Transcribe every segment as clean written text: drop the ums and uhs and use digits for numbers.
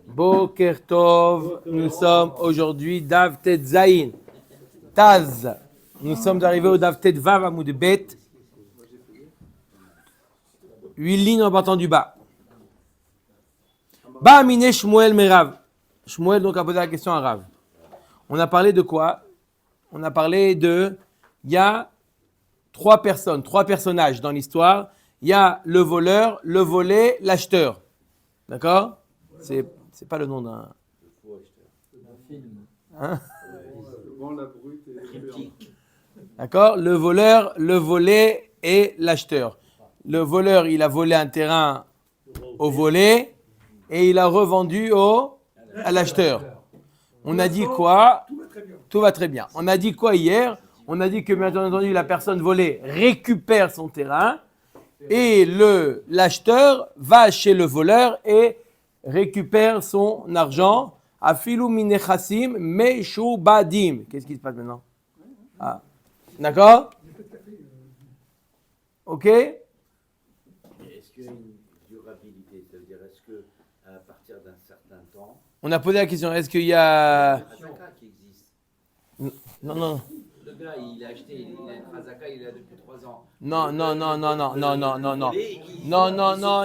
Boker Tov, nous sommes aujourd'hui Dav Tet Zayin. Taz, nous sommes arrivés au Dav Tet Vav Amoud Bet. 8 lignes en partant du bas. Ba Amine Shmuel Merav. Shmuel donc a posé la question à Rav. On a parlé de quoi? On a parlé de... Il y a trois personnages dans l'histoire. Il y a le voleur, le volé, l'acheteur. D'accord? C'est pas le nom d'un... Hein? D'accord? Le voleur, le volé et l'acheteur. Le voleur, il a volé un terrain au volé et il a revendu à l'acheteur. On a dit quoi? Tout va très bien. On a dit quoi hier? On a dit que, bien entendu, la personne volée récupère son terrain et l'acheteur va chez le voleur et récupère son argent. Afilu minechassim meshubadim. Qu'est-ce qui se passe maintenant? Ah. D'accord? Ok? Est-ce qu'il y a une durabilité? Ça veut dire, est-ce qu'à partir d'un certain temps... On a posé la question, est-ce qu'il y a... Khazaka qui existe. Non. Le gars, il a acheté, il a une Khazaka, il a depuis 3 ans. Non,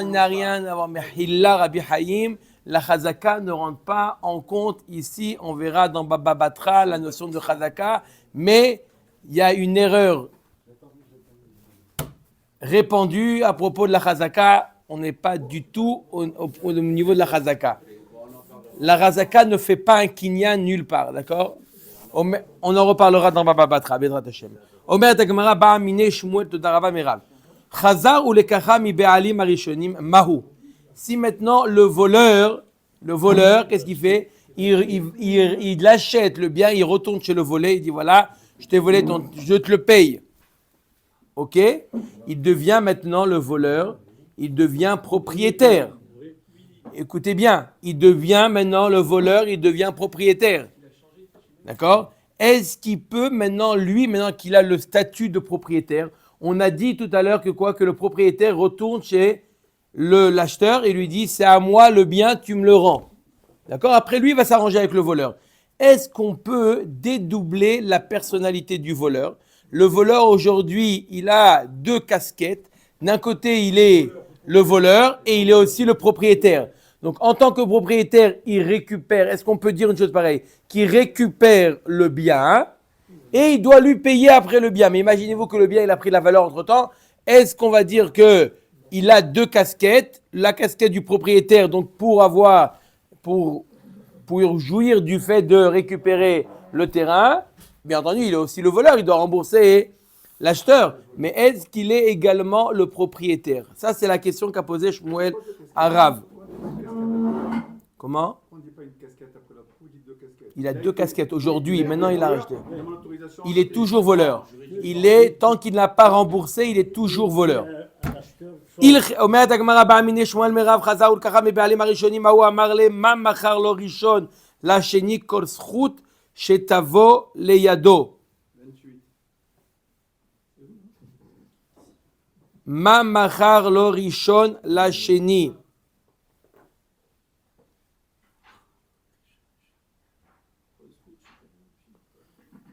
il n'a rien à voir. Mais Hilla Rabbi Haïm, la Khazaka ne rentre pas en compte ici. On verra dans Baba Batra la notion de Khazaka. Mais il y a une erreur répandue à propos de la Khazaka. On n'est pas du tout au niveau de la Khazaka. La Khazaka ne fait pas un kinyan nulle part, d'accord? On en reparlera dans Baba Batra, Bedrat Hashem. Omer Tagmara Ba'amine Shmuel Todarava Merav. Chazar ou lekacha mi be'alim arishonim mahu. Si maintenant le voleur, qu'est-ce qu'il fait? Il achète le bien, il retourne chez le volé, il dit voilà, je t'ai volé je te le paye. Ok? Il devient maintenant le voleur, il devient propriétaire. Écoutez bien, il devient maintenant le voleur, il devient propriétaire. D'accord? Est-ce qu'il peut maintenant qu'il a le statut de propriétaire, on a dit tout à l'heure que le propriétaire retourne chez l'acheteur et lui dit c'est à moi le bien, tu me le rends. D'accord? Après lui, il va s'arranger avec le voleur. Est-ce qu'on peut dédoubler la personnalité du voleur? Le voleur aujourd'hui, il a 2 casquettes. D'un côté, il est le voleur et il est aussi le propriétaire. Donc, en tant que propriétaire, il récupère, est-ce qu'on peut dire une chose pareille? Qu'il récupère le bien et il doit lui payer après le bien. Mais imaginez-vous que le bien, il a pris la valeur entre-temps. Est-ce qu'on va dire qu'il a 2 casquettes? La casquette du propriétaire, donc pour jouir du fait de récupérer le terrain. Bien entendu, il est aussi le voleur, il doit rembourser l'acheteur. Mais est-ce qu'il est également le propriétaire? Ça, c'est la question qu'a posée Shmuel à Rav. Comment? On ne dit pas une casquette après la proue, on dit 2 casquettes. Il a 2 casquettes aujourd'hui, maintenant il a racheté. Il est toujours voleur. Tant qu'il n'a pas remboursé, il est toujours voleur. אומרת הגמרא באמיני שמואל מרב חזר ולקחה מבעלים הראשונים ההוא אמר להם מה מכר לו ראשון לשני כל זכות שתבוא לידו. מה מכר לו ראשון לשני?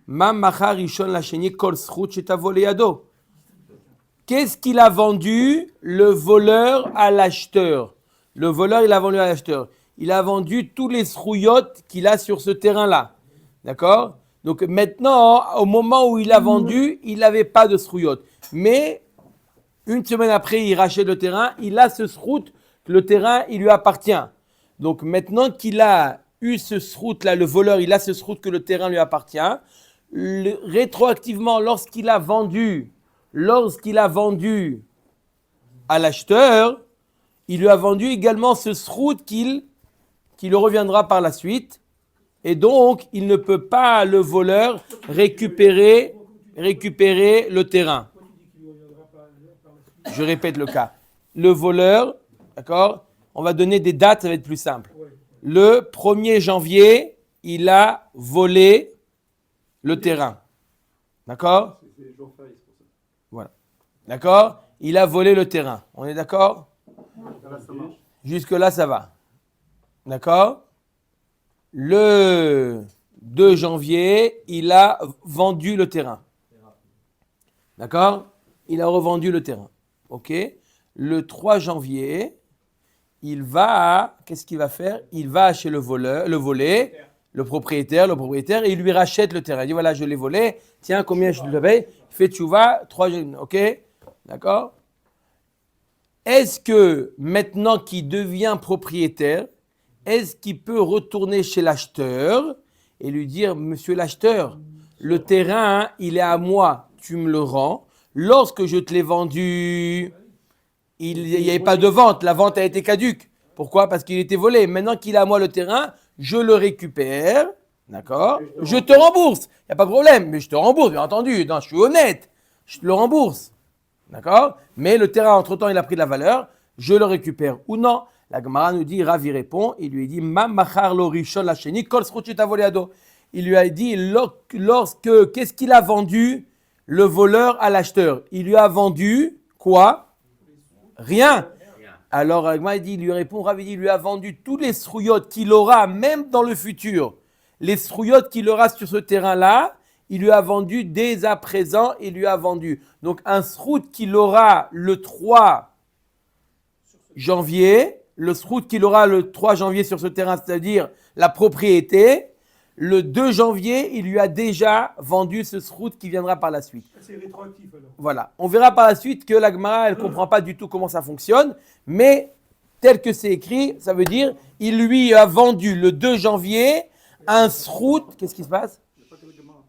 מה מכר ראשון לשני כל זכות שתבוא לידו? Qu'est-ce qu'il a vendu le voleur à l'acheteur? Le voleur, il a vendu à l'acheteur. Il a vendu tous les srouillottes qu'il a sur ce terrain-là. D'accord? Donc maintenant, au moment où il a vendu, il n'avait pas de srouillottes. Mais une semaine après, il rachète le terrain. Il a ce srout, le terrain, il lui appartient. Donc maintenant qu'il a eu ce srout-là, le voleur, il a ce srout que le terrain lui appartient. Rétroactivement, lorsqu'il a vendu à l'acheteur, il lui a vendu également ce srout qui lui reviendra par la suite. Et donc, il ne peut pas, le voleur, récupérer le terrain. Je répète le cas. Le voleur, d'accord? On va donner des dates, ça va être plus simple. Le 1er janvier, il a volé le terrain. D'accord? Voilà. D'accord? Il a volé le terrain. On est d'accord? Là, ça marche. Jusque-là, ça va. D'accord? Le 2 janvier, il a vendu le terrain. D'accord? Il a revendu le terrain. OK? Le 3 janvier, il va, qu'est-ce qu'il va faire? Il va chez le propriétaire, et il lui rachète le terrain. Il dit, voilà, je l'ai volé. Tiens, combien je te paye? Il fait tchouva, 3 janvier. OK? D'accord? Est-ce que, maintenant qu'il devient propriétaire, est-ce qu'il peut retourner chez l'acheteur et lui dire, monsieur l'acheteur, le terrain, il est à moi, tu me le rends. Lorsque je te l'ai vendu, il n'y avait pas de vente, la vente a été caduque. Pourquoi? Parce qu'il était volé. Maintenant qu'il est à moi le terrain, je le récupère, d'accord? Je te rembourse, il n'y a pas de problème, mais je te rembourse, bien entendu. Non, je suis honnête, je te le rembourse, d'accord? Mais le terrain, entre-temps, il a pris de la valeur, je le récupère ou non? La Gemara nous dit, Rav, il répond, il lui dit, Ma machar lo rishon la sheni, kol sruchit avoleado. Il lui a dit, lorsque, qu'est-ce qu'il a vendu, le voleur à l'acheteur? Il lui a vendu quoi? Rien. Alors, la Gemara dit, il lui répond, Rav, il lui a vendu tous les srouillottes qu'il aura, même dans le futur. Les srouillottes qu'il aura sur ce terrain-là, il lui a vendu dès à présent, il lui a vendu. Donc, un srout qu'il aura le 3 janvier, le srout qu'il aura le 3 janvier sur ce terrain, c'est-à-dire la propriété, le 2 janvier, il lui a déjà vendu ce srout qui viendra par la suite. C'est rétroactif alors. Voilà. On verra par la suite que la Gemara, elle ne comprend pas du tout comment ça fonctionne, mais tel que c'est écrit, ça veut dire il lui a vendu le 2 janvier un srout. Qu'est-ce qui se passe? Il n'y a pas que la Gemara.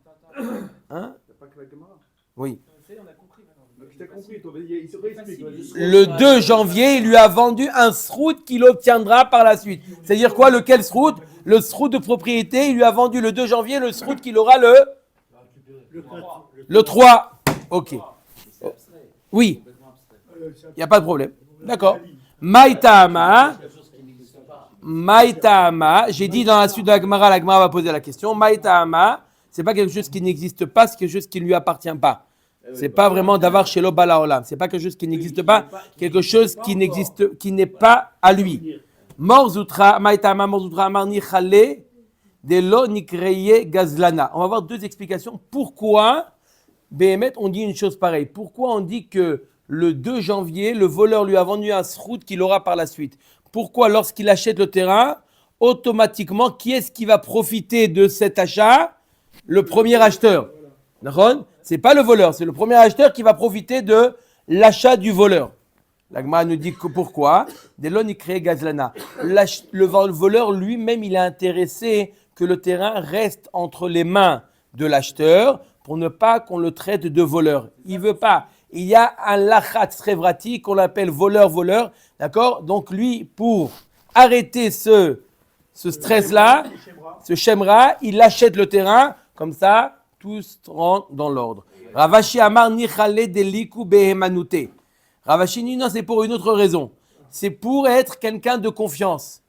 Hein? Il n'y a pas que la Gemara. Oui. Donc, je t'ai compris, toi. Il se réexplique. Le 2 janvier, il lui a vendu un srout qu'il obtiendra par la suite. C'est-à-dire quoi? Lequel srout? Le srout de propriété. Il lui a vendu le 2 janvier le srout qu'il aura le 3. Ok. Oui. Il n'y a pas de problème. D'accord. Maïtama. J'ai dit dans la suite de la Gemara va poser la question. Maïtama, c'est pas quelque chose qui n'existe pas, c'est quelque chose qui ne lui appartient pas. C'est pas vraiment d'avoir chez l'Obala Olam. C'est pas quelque chose qui n'existe pas, quelque chose qui n'existe, qui n'est pas à lui. Morzutra, Maïtama, Morzutra, Amarni Chale, Delo Nikreye Gazlana. On va voir deux explications. Pourquoi, Béhémet, on dit une chose pareille? Pourquoi on dit que le 2 janvier, le voleur lui a vendu un srout qu'il aura par la suite? Pourquoi, lorsqu'il achète le terrain, automatiquement, qui est-ce qui va profiter de cet achat? Le premier acheteur. D'accord? C'est pas le voleur, c'est le premier acheteur qui va profiter de l'achat du voleur. L'Agma nous dit que pourquoi? Delon crée Gazlana. Le voleur lui-même, il est intéressé que le terrain reste entre les mains de l'acheteur pour ne pas qu'on le traite de voleur. Il veut pas. Il y a un lachat srevrati qu'on appelle voleur, d'accord? Donc lui, pour arrêter ce stress-là, ce shemra, il achète le terrain, comme ça, tous rentrent dans l'ordre. Ravashi Amar Nichale Deliku Behemanute. Ravashi dit non, c'est pour une autre raison. C'est pour être quelqu'un de confiance.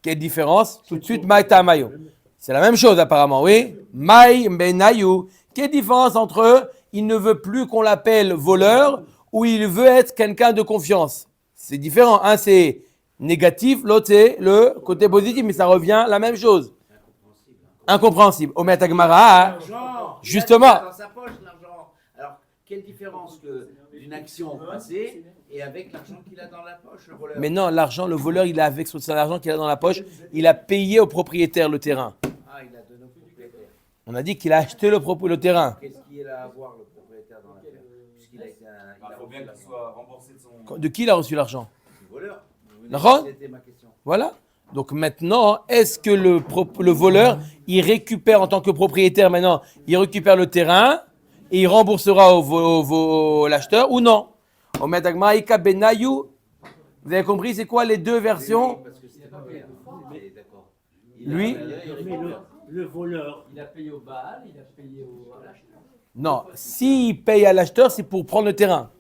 Quelle différence? Tout de suite, Maïta Mayo. C'est la même chose apparemment, oui. Maï Benayu. Quelle différence entre eux? Il ne veut plus qu'on l'appelle voleur ou il veut être quelqu'un de confiance. C'est différent. Un, c'est négatif, l'autre, c'est le côté positif, mais ça revient la même chose. Incompréhensible. Omet Agmara, justement. Dans sa poche, l'argent. Alors, quelle différence d'une action passée et avec l'argent qu'il a dans la poche, le voleur? Mais non, l'argent, le voleur, il a avec son argent qu'il a dans la poche, il a payé au propriétaire le terrain. Ah, il a donné au propriétaire. On a dit qu'il a acheté le terrain. Qu'est-ce qu'il a à voir, le propriétaire, dans l'affaire? Puisqu'il a été Il faut bien qu'il soit remboursé de son... De qui il a reçu l'argent? du voleur. D'accord. C'était ma question. Voilà. Donc maintenant, est-ce que le voleur, il récupère en tant que propriétaire maintenant, il récupère le terrain et il remboursera l'acheteur ou non? Vous avez compris, c'est quoi les deux versions? Parce que c'était pas clair. Mais d'accord. Lui? Mais le voleur, il a payé au Baal, il a payé à l'acheteur. Non, s'il paye à l'acheteur, c'est pour prendre le terrain.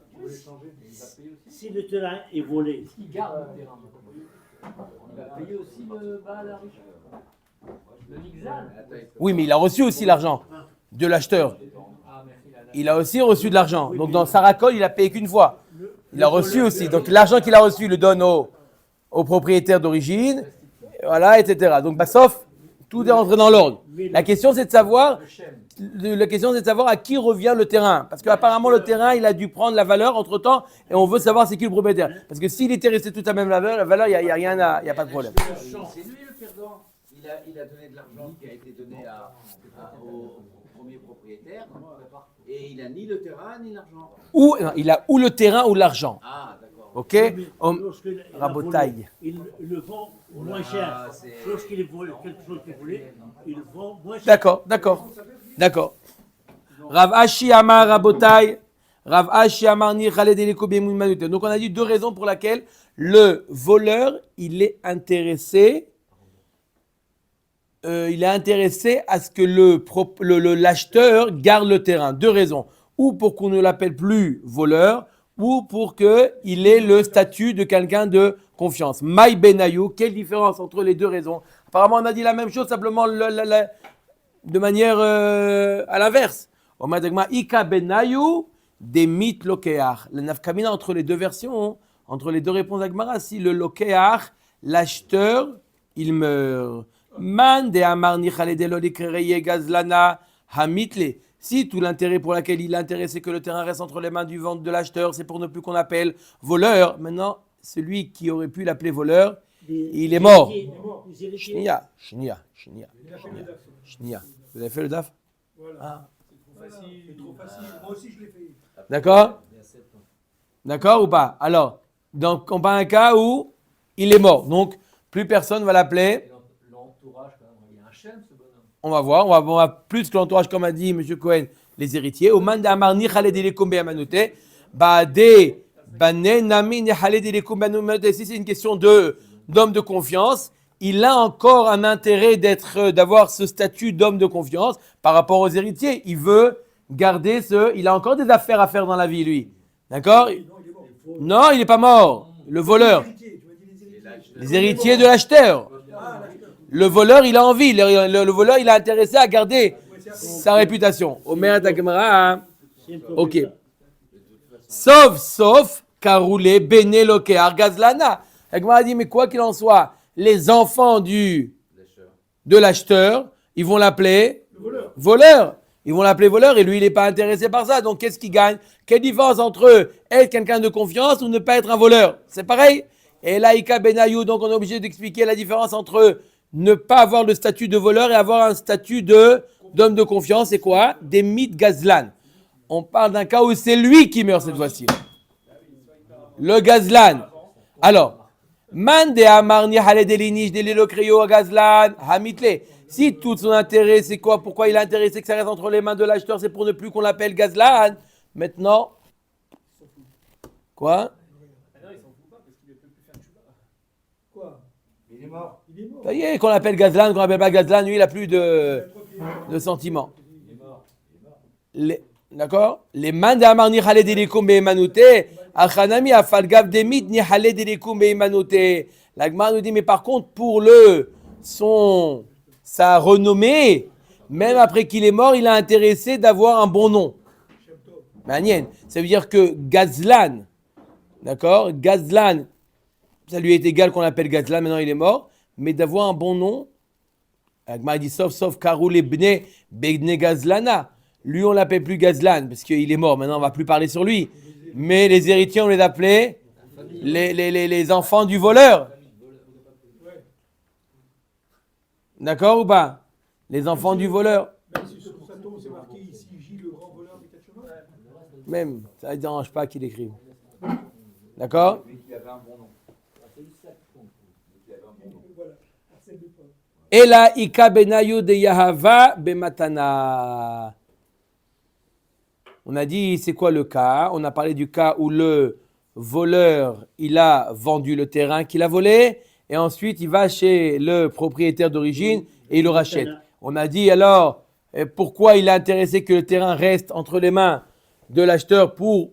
Si le terrain est volé, Il garde le terrain. Il va payer aussi le Baal à Richard. Le Nixal. Oui, mais il a reçu aussi l'argent de l'acheteur. Il a aussi reçu de l'argent. Donc dans Saracol, il a payé qu'une fois. Il a reçu aussi. Donc l'argent qu'il a reçu, il le donne au propriétaire d'origine, voilà, etc. Donc, bah, sauf, tout est rentré dans l'ordre. La question, c'est de savoir à qui revient le terrain. Parce qu'apparemment, le terrain, il a dû prendre la valeur entre-temps et on veut savoir c'est qui le propriétaire. Parce que s'il était resté tout à même la valeur, il n'y a rien il n'y a pas de problème. C'est lui le perdant. Il a donné de l'argent qui a été donné au premier propriétaire et il n'a ni le terrain ni l'argent. Non, il a ou le terrain ou l'argent. Ah, d'accord. Ok. Lorsqu'il a Rabotaille. volé, il le vend moins cher. Lorsqu'il vole quelque chose qu'il voulait, il le vend moins cher. D'accord. Rav Ashi Amar Rabotai. Rav Ashi Amar Ni Khaled Eliko Bemoun Manute. Donc on a dit deux raisons pour lesquelles le voleur, il est intéressé à ce que l'acheteur garde le terrain. Deux raisons. Ou pour qu'on ne l'appelle plus voleur, ou pour qu'il ait le statut de quelqu'un de confiance. Maï Benayou, quelle différence entre les deux raisons? Apparemment, on a dit la même chose, simplement de manière à l'inverse. Ika Benayou, des mythes lokeach. Le nafkamina entre les deux versions, entre les deux réponses d'Agmara, si le lokeach, l'acheteur, il meurt. Man de amar nichalede lo likreye gazlana hamitle. Si tout l'intérêt pour lequel il est intéressé que le terrain reste entre les mains du vendeur de l'acheteur, c'est pour ne plus qu'on appelle voleur. Maintenant, celui qui aurait pu l'appeler voleur, il est mort. Shnia. Vous avez fait le DAF? Voilà. C'est trop facile. Moi aussi, je l'ai fait. D'accord? D'accord ou pas? Alors, donc on parle d'un cas où il est mort. Donc, plus personne va l'appeler. L'entourage, quand même, il y a un chêne, ce bonhomme. On va voir, on va plus que l'entourage, comme a dit M. Cohen, les héritiers. Au man d'amar ni khaled elekum be'amanote, ba'de banen nami ni khaled elekum be'amanote. Si c'est une question d'homme de confiance, il a encore un intérêt d'avoir ce statut d'homme de confiance par rapport aux héritiers. Il veut garder il a encore des affaires à faire dans la vie, lui. D'accord? Non, il n'est pas mort. Le voleur. Les héritiers de l'acheteur. Le voleur, il a envie. Le voleur, il est intéressé à garder sa réputation. Omer Dagmara. Ok. Sauf, Karoulé, Beneloke, Argazlana. Dagmara dit, mais quoi qu'il en soit, les enfants de l'acheteur, ils vont l'appeler voleur. Ils vont l'appeler voleur et lui, il n'est pas intéressé par ça. Donc, qu'est-ce qu'il gagne? Quelle différence entre être quelqu'un de confiance ou ne pas être un voleur? C'est pareil. Et là, Ika Benayou, donc on est obligé d'expliquer la différence entre ne pas avoir le statut de voleur et avoir un statut d'homme de confiance. C'est quoi? Des mythes gazlan. On parle d'un cas où c'est lui qui meurt cette fois-ci. Le gazlan. Alors, man de amar ni haledelinish de l'elokrio gazlan hamitle. Si tout son intérêt, c'est quoi? Pourquoi il est intéressé que ça reste entre les mains de l'acheteur? C'est pour ne plus qu'on l'appelle gazlan. Maintenant, quoi? Il est mort. Ça y est, qu'on l'appelle Gazlan, qu'on l'appelle pas Gazlan, lui, il n'a plus de sentiments. D'accord? Les mains d'Amar ni Khaled Elikum Be'emanute, Achanami Afalgav Demit ni Khaled Elikum Be'emanute. L'Agmar nous dit, mais par contre, pour sa renommée, même après qu'il est mort, il a intéressé d'avoir un bon nom. Manien. Ça veut dire que Gazlan, d'accord? Gazlan, ça lui est égal qu'on l'appelle Gazlan, maintenant il est mort, mais d'avoir un bon nom, Agmar dit sauf Karoul Ebne Begne Gazlana. Lui, on l'appelle plus Gazlan parce qu'il est mort, maintenant on va plus parler sur lui. Mais les héritiers, on les appelait les enfants du voleur. D'accord ou pas? Les enfants du voleur. Même si sur sa tombe, c'est marqué ici, Gilles, le grand voleur du Ketchup. Même, ça ne dérange pas qu'il écrive. D'accord? Et là, Ika Benayu de Yahava Bematana. On a dit, c'est quoi le cas? On a parlé du cas où le voleur, il a vendu le terrain qu'il a volé, et ensuite il va chez le propriétaire d'origine et il le rachète. On a dit alors, pourquoi il est intéressé que le terrain reste entre les mains de l'acheteur pour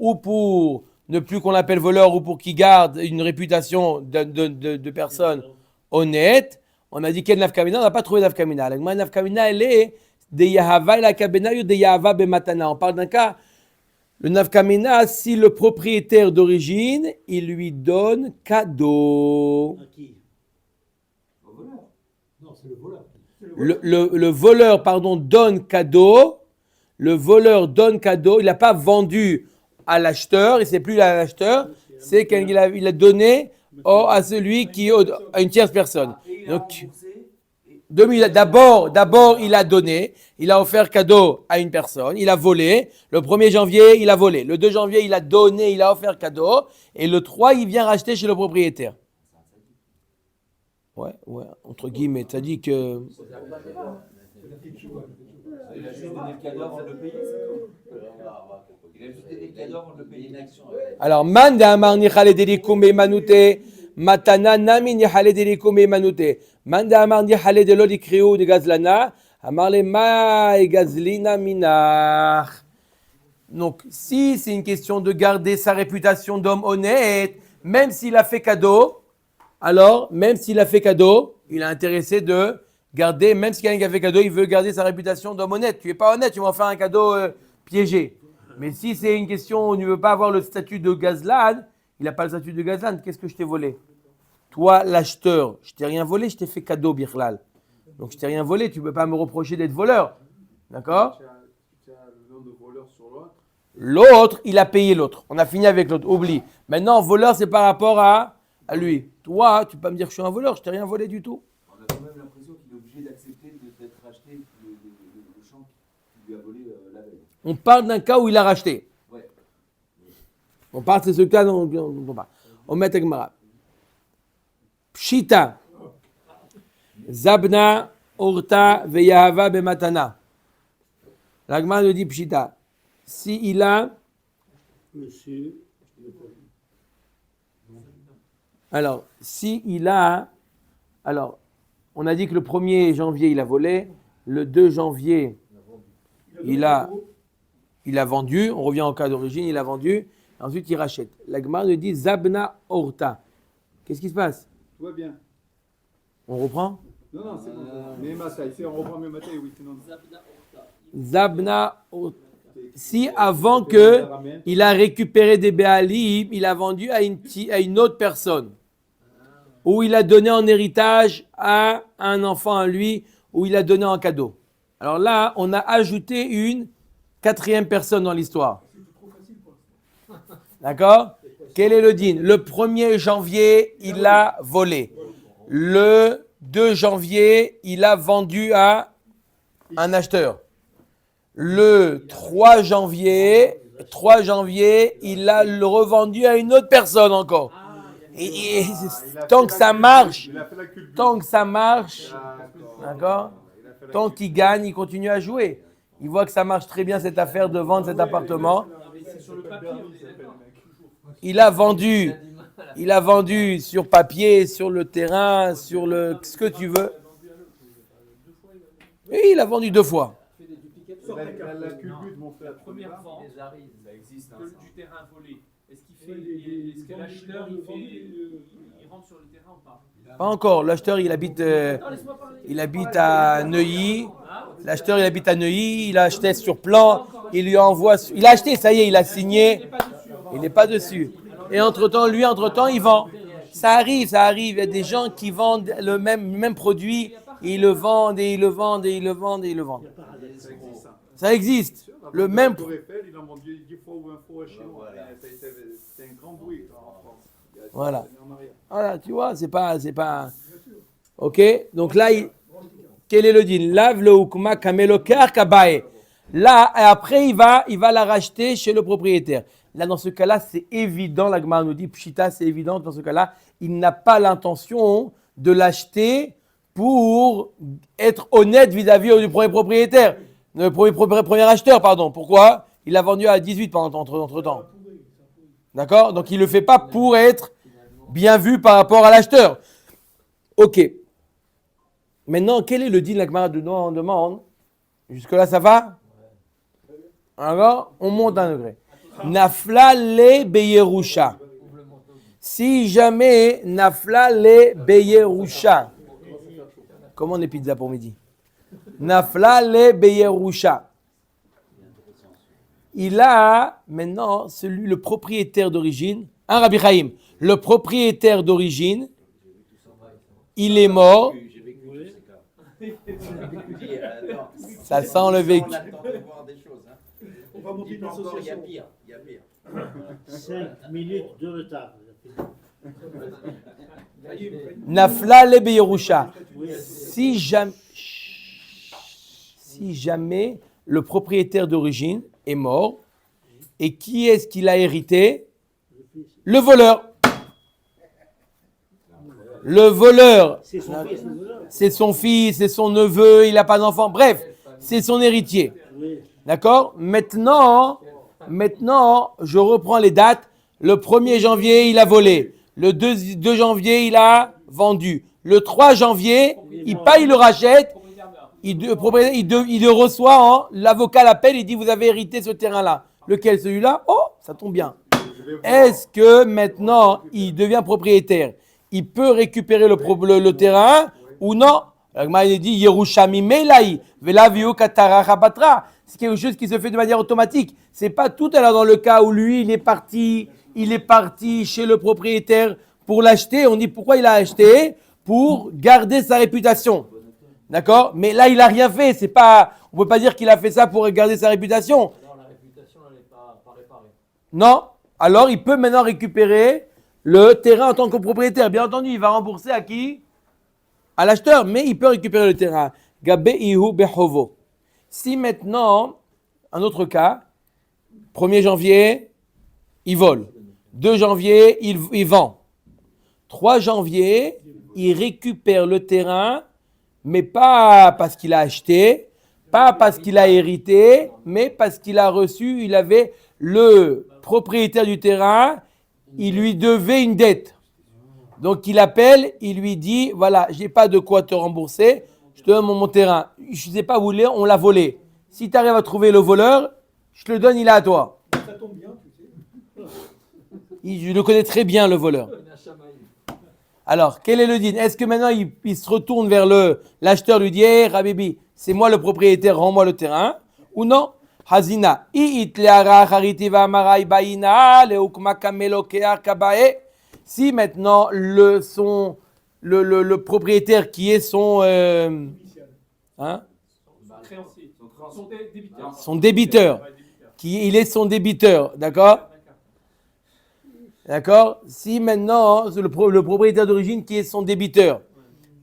ne plus qu'on l'appelle voleur ou pour qu'il garde une réputation de personne honnête. On a dit quel nafkamina, on n'a pas trouvé nafkamina. La nafkamina, elle est de Yahava et la kabenayu de Yahava bematana. On parle d'un cas Le nafkamina, si le propriétaire d'origine, il lui donne cadeau. À qui? Non, c'est le voleur. Le voleur, donne cadeau. Le voleur donne cadeau. Il n'a pas vendu à l'acheteur, et c'est plus à l'acheteur, c'est qu'il a donné à celui à une tierce personne. Donc, d'abord, il a donné, il a offert cadeau à une personne, il a volé. Le 1er janvier, il a volé. Le 2 janvier, il a donné, il a offert cadeau. Et le 3, il vient racheter chez le propriétaire. Ouais, entre guillemets, ça dit que... Il a juste donné le cadeau avant de le payer, c'est tout. Il a juste donné le cadeau avant de le payer. Alors, man de amar nichale delikum manute, matana nami nichale delikum manute. Man de amar nichale de lodi kriou de gazlana, amar le ma et gazlina minach. Donc, si c'est une question de garder sa réputation d'homme honnête, même s'il a fait cadeau, alors, même s'il a fait cadeau, il est intéressé de garder, même si quelqu'un qui a fait cadeau, il veut garder sa réputation d'homme honnête. Tu n'es pas honnête, tu vas en faire un cadeau piégé. Mais si c'est une question où tu ne veux pas avoir le statut de gazlan, il n'a pas le statut de gazlan, qu'est-ce que je t'ai volé? Toi, l'acheteur, je t'ai rien volé, je t'ai fait cadeau, Birlal. Donc je t'ai rien volé, tu ne peux pas me reprocher d'être voleur. D'accord? Tu as le nom de voleur sur l'autre. L'autre, il a payé l'autre. On a fini avec l'autre, oublie. Maintenant, voleur, c'est par rapport à lui. Toi, tu peux pas me dire que je suis un voleur, je t'ai rien volé du tout. On a quand même l'impression qu'il est obligé d'accepter d'être racheté le champ qu'il lui a volé la veille. On parle d'un cas où il a racheté. Ouais. On parle de ce cas dont on parle. On met Gemara. Pshita. Zabna, Orta, Veyahava, Bematana. La Gemara nous dit Pshita. Si il a. Monsieur. Alors, si il a. Alors, on a dit que le 1er janvier, il a volé. Le 2 janvier, il a vendu. On revient au cas d'origine, il a vendu. Ensuite, il rachète. La Gemara nous dit Zabna Orta. Qu'est-ce qui se passe? Tout va bien. On reprend? Non, c'est bon. Mais Mata, ici, on reprend mieux Mata, oui, sinon. Zabna Orta. Si avant que il a récupéré des Béalim, il a vendu à une autre personne, ou il a donné en héritage à un enfant à lui, ou il a donné en cadeau. Alors là, on a ajouté une 4e personne dans l'histoire. D'accord? Quel est le din? Le 1er janvier, il a volé. Le 2 janvier, il a vendu à un acheteur. Le 3 janvier, il a le revendu à une autre personne encore. Et tant que ça marche, d'accord? Tant qu'il gagne, il continue à jouer. Il voit que ça marche très bien cette affaire de vendre cet appartement. Il a vendu sur papier, sur le terrain, sur ce que tu veux. Et il a vendu 2 fois. La culbute, mon frère. La première vente Ça existe. Hein, du terrain volé, est-ce que l'acheteur il rentre sur le terrain ou pas? Pas encore. L'acheteur, il habite à Neuilly. L'acheteur, il habite à Neuilly. Il a acheté sur plan. Il lui envoie. Il a acheté, ça y est, il a signé. Il n'est pas dessus. Et entre-temps, il vend. Ça arrive. Il y a des gens qui vendent le même produit. Et ils le vendent. Ça existe. Le même. Il en vendu 10 fois ou 20 fois chez moi. C'est un grand bruit en France. Voilà, tu vois, c'est pas. Ok, donc là, quel est le din? Lave le hukma kamelokar kabae. Là, après, il va la racheter chez le propriétaire. Là, dans ce cas-là, c'est évident. La Gemara nous dit, Pshita, c'est évident. Dans ce cas-là, il n'a pas l'intention de l'acheter pour être honnête vis-à-vis du premier propriétaire. Le premier acheteur, pardon. Pourquoi? Il l'a vendu à 18 entre-temps. D'accord? Donc, il ne le fait pas pour être bien vu par rapport à l'acheteur. Ok. Maintenant, quel est le din? La Gemara demande. Jusque-là, ça va? Alors, on monte un degré. Nafla le beyerusha. Si jamais nafla le beyerusha. Comment on est pizza pour midi? Nafla le beyerusha. il a maintenant le propriétaire d'origine, Rabbi Chaim, le propriétaire d'origine, il est mort. Ça sent le vécu. On attend de voir des choses. Hein. On va monter Il une peut encore, il y a association. pire. Il y a pire. 5 minutes de retard. Nafla le beyerusha. Oui. Si jamais le propriétaire d'origine est mort, et qui est-ce qu'il a hérité? Le voleur. Le voleur, C'est son fils, le voleur. c'est son fils, c'est son neveu, il n'a pas d'enfant, bref, c'est son héritier. Oui. D'accord? Maintenant, je reprends les dates. Le 1er janvier, il a volé. Le 2 janvier, il a vendu. Le 3 janvier, il paye, il le rachète. Il le reçoit, l'avocat l'appelle, il dit vous avez hérité ce terrain-là. Lequel? Celui-là? Oh, ça tombe bien. Est-ce que maintenant, il devient propriétaire? Il peut récupérer le terrain ou non? Il dit Yerushami Melaï, Velaviu Katara Rabatra. C'est quelque chose qui se fait de manière automatique. C'est pas tout à l'heure dans le cas où lui, il est parti chez le propriétaire pour l'acheter. On dit pourquoi il a acheté? Pour garder sa réputation. D'accord? Mais là, il n'a rien fait. On ne peut pas dire qu'il a fait ça pour garder sa réputation. Alors la réputation, elle n'est pas réparée. Non. Alors, il peut maintenant récupérer le terrain en tant que propriétaire. Bien entendu, il va rembourser à qui? À l'acheteur, mais il peut récupérer le terrain. Gabe ihu behovo. Si maintenant, un autre cas, 1er janvier, il vole. 2 janvier, il vend. 3 janvier, il récupère le terrain, mais pas parce qu'il a acheté, pas parce qu'il a hérité, mais parce qu'il a reçu, il avait le propriétaire du terrain, il lui devait une dette. Donc il appelle, il lui dit, voilà, j'ai pas de quoi te rembourser, je te donne mon terrain. Je ne sais pas où il est, on l'a volé. Si tu arrives à trouver le voleur, je te le donne, il est à toi. Ça tombe bien, tu sais. Je le connais très bien, le voleur. Alors, quel est le din? Est-ce que maintenant il se retourne vers l'acheteur, lui dit, hey, Rabibi, c'est moi le propriétaire, rends-moi le terrain, ou non? Hazina. Si maintenant le propriétaire qui est Créancier. son débiteur, il est son débiteur, d'accord? D'accord? Si maintenant, le propriétaire d'origine qui est son débiteur,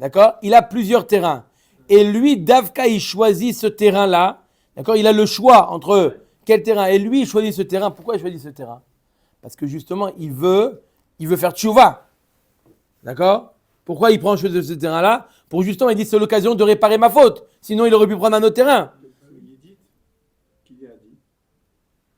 d'accord? Il a plusieurs terrains. Et lui, Davka, il choisit ce terrain-là, d'accord? Il a le choix entre quel terrain. Et lui, il choisit ce terrain. Pourquoi il choisit ce terrain? Parce que justement, il veut faire tchouva. D'accord? Pourquoi il prend ce terrain-là? Pour justement, il dit c'est l'occasion de réparer ma faute. Sinon, il aurait pu prendre un autre terrain.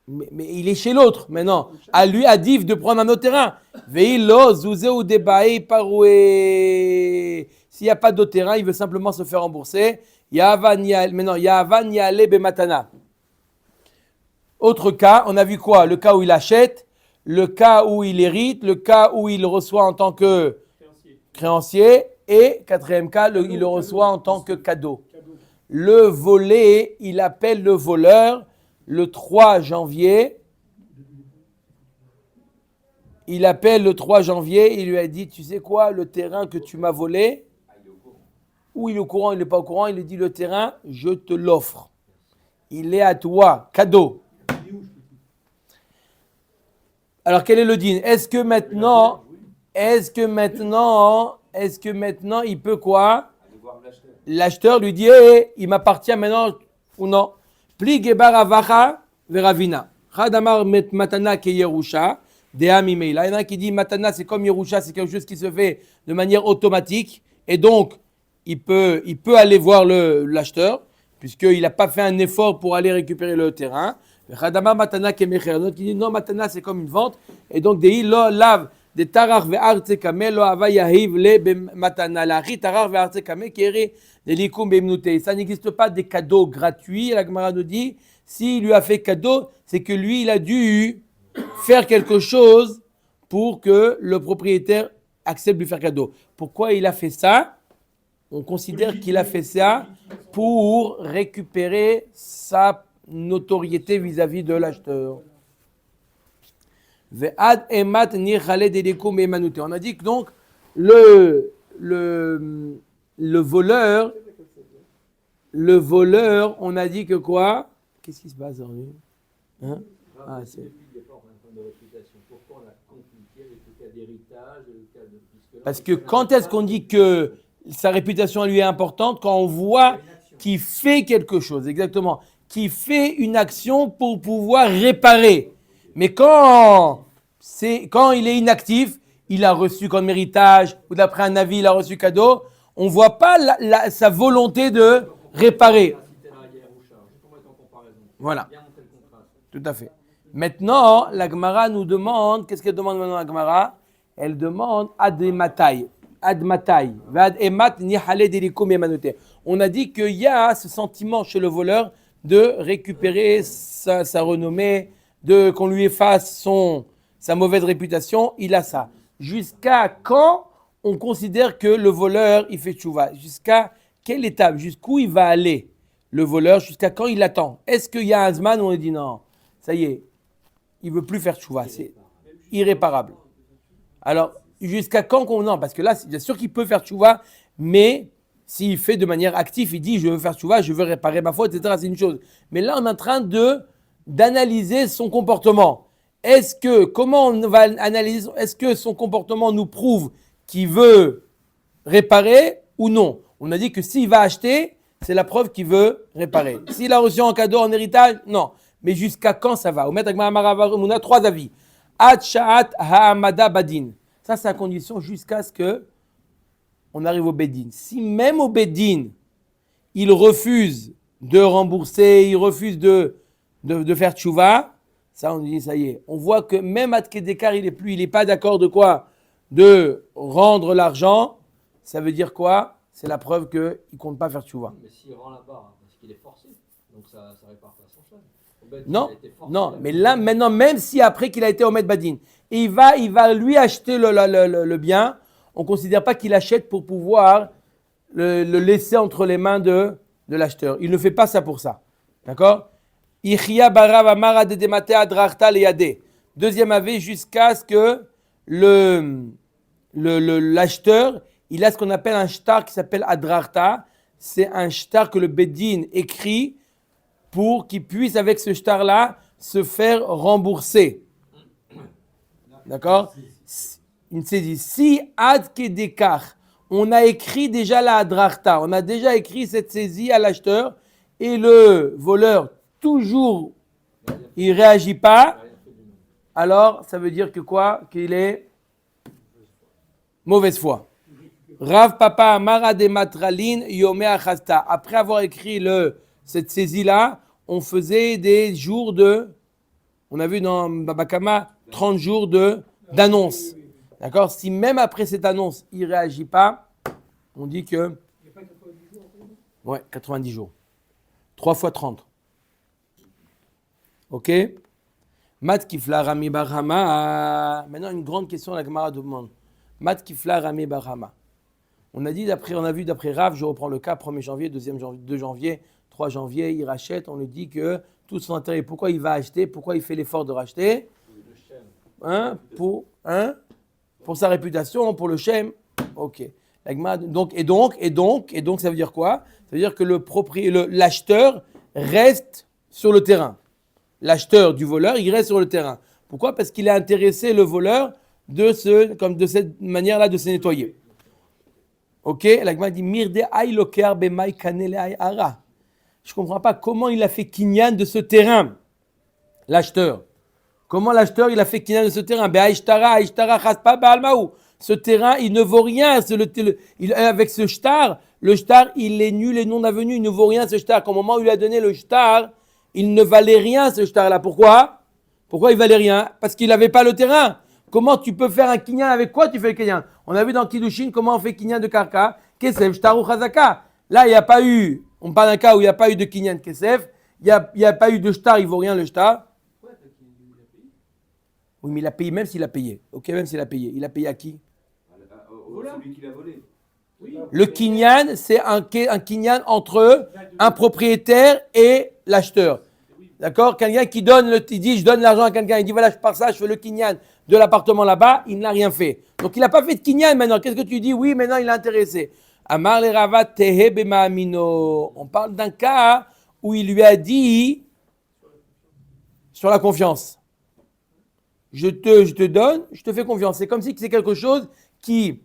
Mais il est chez l'autre maintenant. À lui, à Div, de prendre un autre terrain. Veilo, zouze ou débaï, paroué. S'il n'y a pas d'autre terrain, il veut simplement se faire rembourser. Maintenant, Yavan Yale Bematana. Autre cas, on a vu quoi? Le cas où il achète, le cas où il hérite, le cas où il reçoit en tant que créancier, et 4e cas, il le reçoit en tant que cadeau. Le volé, il appelle le voleur. Le 3 janvier, il appelle le 3 janvier, il lui a dit, tu sais quoi, le terrain que tu m'as volé, ou il est au courant, il n'est pas au courant, il lui dit, le terrain, je te l'offre. Il est à toi, cadeau. Alors, quel est le din? Est-ce que maintenant, il peut quoi? L'acheteur lui dit, hey, il m'appartient maintenant, ou non? Pli gebar avacha veravina. Chadamar matana ke yerusha deami meila. Il y en a qui dit matana c'est comme yerusha, c'est quelque chose qui se fait de manière automatique et donc il peut aller voir l'acheteur puisqu'il n'a pas fait un effort pour aller récupérer le terrain. Chadamar matana ke mecher. Donc il dit non, matana c'est comme une vente et donc dei lo lav de tarar ve'artse kame lo ava yahiv le matana la ri tarar ve'artse kame keri. Ça n'existe pas des cadeaux gratuits. La Gemara nous dit, s'il lui a fait cadeau, c'est que lui, il a dû faire quelque chose pour que le propriétaire accepte de lui faire cadeau. Pourquoi il a fait ça? On considère qu'il a fait ça pour récupérer notoriété vis-à-vis de l'acheteur. Ve'ad emat nichale delikum emanute. On a dit que donc le voleur, on a dit que quoi? Qu'est-ce qui se passe dans lui? Hein? Ah, c'est... Depuis le départ, on a un problème de réputation. Pourquoi on a compliqué avec le cas d'héritage et le cas de... puisque là, Parce que quand est-ce qu'on dit que sa réputation lui est importante? Quand on voit qu'il fait quelque chose, exactement. Qu'il fait une action pour pouvoir réparer. Mais quand il est inactif, il a reçu comme héritage, ou d'après un avis, il a reçu cadeau, on ne voit pas sa volonté de réparer. Voilà. Tout à fait. Maintenant, la Gemara nous demande, qu'est-ce qu'elle demande maintenant la Gemara? Elle demande ad matai. On a dit qu'il y a ce sentiment chez le voleur de récupérer sa renommée, qu'on lui efface sa mauvaise réputation. Il a ça. Jusqu'à quand on considère que le voleur, il fait tchouva? Jusqu'à quelle étape? Jusqu'où il va aller, le voleur? Jusqu'à quand il attend? Est-ce qu'il y a un zman où on dit non, ça y est, il ne veut plus faire tchouva, c'est irréparable. Alors, jusqu'à quand non, parce que là, c'est bien sûr qu'il peut faire tchouva, mais s'il fait de manière active, il dit je veux faire tchouva, je veux réparer ma faute, etc., c'est une chose. Mais là, on est en train d'analyser son comportement. Comment on va analyser? Est-ce que son comportement nous prouve qu'il veut réparer ou non? On a dit que s'il va acheter, c'est la preuve qu'il veut réparer. S'il a reçu en cadeau, en héritage, non. Mais jusqu'à quand ça va? On a 3 avis. Ad sha'at ha'amada badin. Ça, c'est la condition jusqu'à ce qu'on arrive au bedin. Si même au bedin, il refuse de rembourser, il refuse de faire tchouva, ça, on dit, ça y est. On voit que même Adkedekar, il n'est pas d'accord de quoi? De rendre l'argent. Ça veut dire quoi? C'est la preuve qu'il ne compte pas faire tchouva. Mais s'il rend la barre, parce qu'il est forcé, donc ça répare pas son chef. Non, mais là, maintenant, même si après qu'il a été au Med Badin, il va lui acheter le bien, on ne considère pas qu'il achète pour pouvoir le laisser entre les mains de l'acheteur. Il ne fait pas ça pour ça. D'accord? Deuxième avis, jusqu'à ce que l'acheteur, il a ce qu'on appelle un shtar qui s'appelle adrarta. C'est un shtar que le Bedin écrit pour qu'il puisse, avec ce shtar-là, se faire rembourser. D'accord? Il s'est dit, si ad kedekar, on a écrit déjà la adrarta, on a déjà écrit cette saisie à l'acheteur, et le voleur, toujours, il ne réagit pas, alors ça veut dire que quoi? Qu'il est mauvaise foi. Rav Papa Amara de Matralin Yome Achasta. Après avoir écrit cette saisie-là, on faisait des jours on a vu dans Babakama, 30 jours d'annonce. D'accord? Si même après cette annonce, il ne réagit pas, on dit que... Ouais, 90 jours. 3 fois 30. Ok? Mat Kifla Rami Barhama. Maintenant, une grande question à la Gemara demande. Mat Kifla Rami Barhama. On a vu d'après Rav, je reprends le cas, 1er janvier, 2 janvier, 3 janvier, il rachète, on lui dit que tout son intérêt, pourquoi il va acheter, pourquoi il fait l'effort de racheter? Pour sa réputation, pour le shem. Ok. Donc, ça veut dire quoi? Ça veut dire que l'acheteur reste sur le terrain. L'acheteur du voleur, il reste sur le terrain. Pourquoi? Parce qu'il a intéressé le voleur de cette manière-là de se nettoyer. Ok? La Gemara dit Mirde ay loker bemay kanele ay ara. Je ne comprends pas comment il a fait kinyan de ce terrain, l'acheteur. Comment l'acheteur il a fait kinyan de ce terrain? Aishtara chaspa ba'almaou. Ce terrain, il ne vaut rien. Avec ce shtar, le shtar, il est nul et non avenu. Il ne vaut rien, ce shtar. Au moment où il lui a donné le shtar, il ne valait rien, ce shtar-là. Pourquoi? Pourquoi il valait rien? Parce qu'il n'avait pas le terrain. Comment tu peux faire un kinyan? Avec quoi tu fais le kinyan? On a vu dans Kiddushin comment on fait kinyan de karka. Kesef, shtar ou chazaka. Là, il n'y a pas eu, on parle d'un cas où il n'y a pas eu de kinyan kesef. Il n'y a pas eu de shtar, il ne vaut rien le shtar. Oui, mais il a payé, même s'il a payé. Ok, même s'il a payé. Il a payé à qui? Celui qui l'a volé. Le kinyan, c'est un kinyan entre un propriétaire et l'acheteur. D'accord? Quelqu'un qui donne, il dit je donne l'argent à quelqu'un, il dit voilà, je pars ça, je fais le kinyan de l'appartement là-bas, il n'a rien fait. Donc il n'a pas fait de kinyan maintenant. Qu'est-ce que tu dis? Oui, maintenant il est intéressé. Amar le Rava tehe b'ma'amino. On parle d'un cas où il lui a dit sur la confiance. Je te donne, je te fais confiance. C'est comme si c'est quelque chose qui,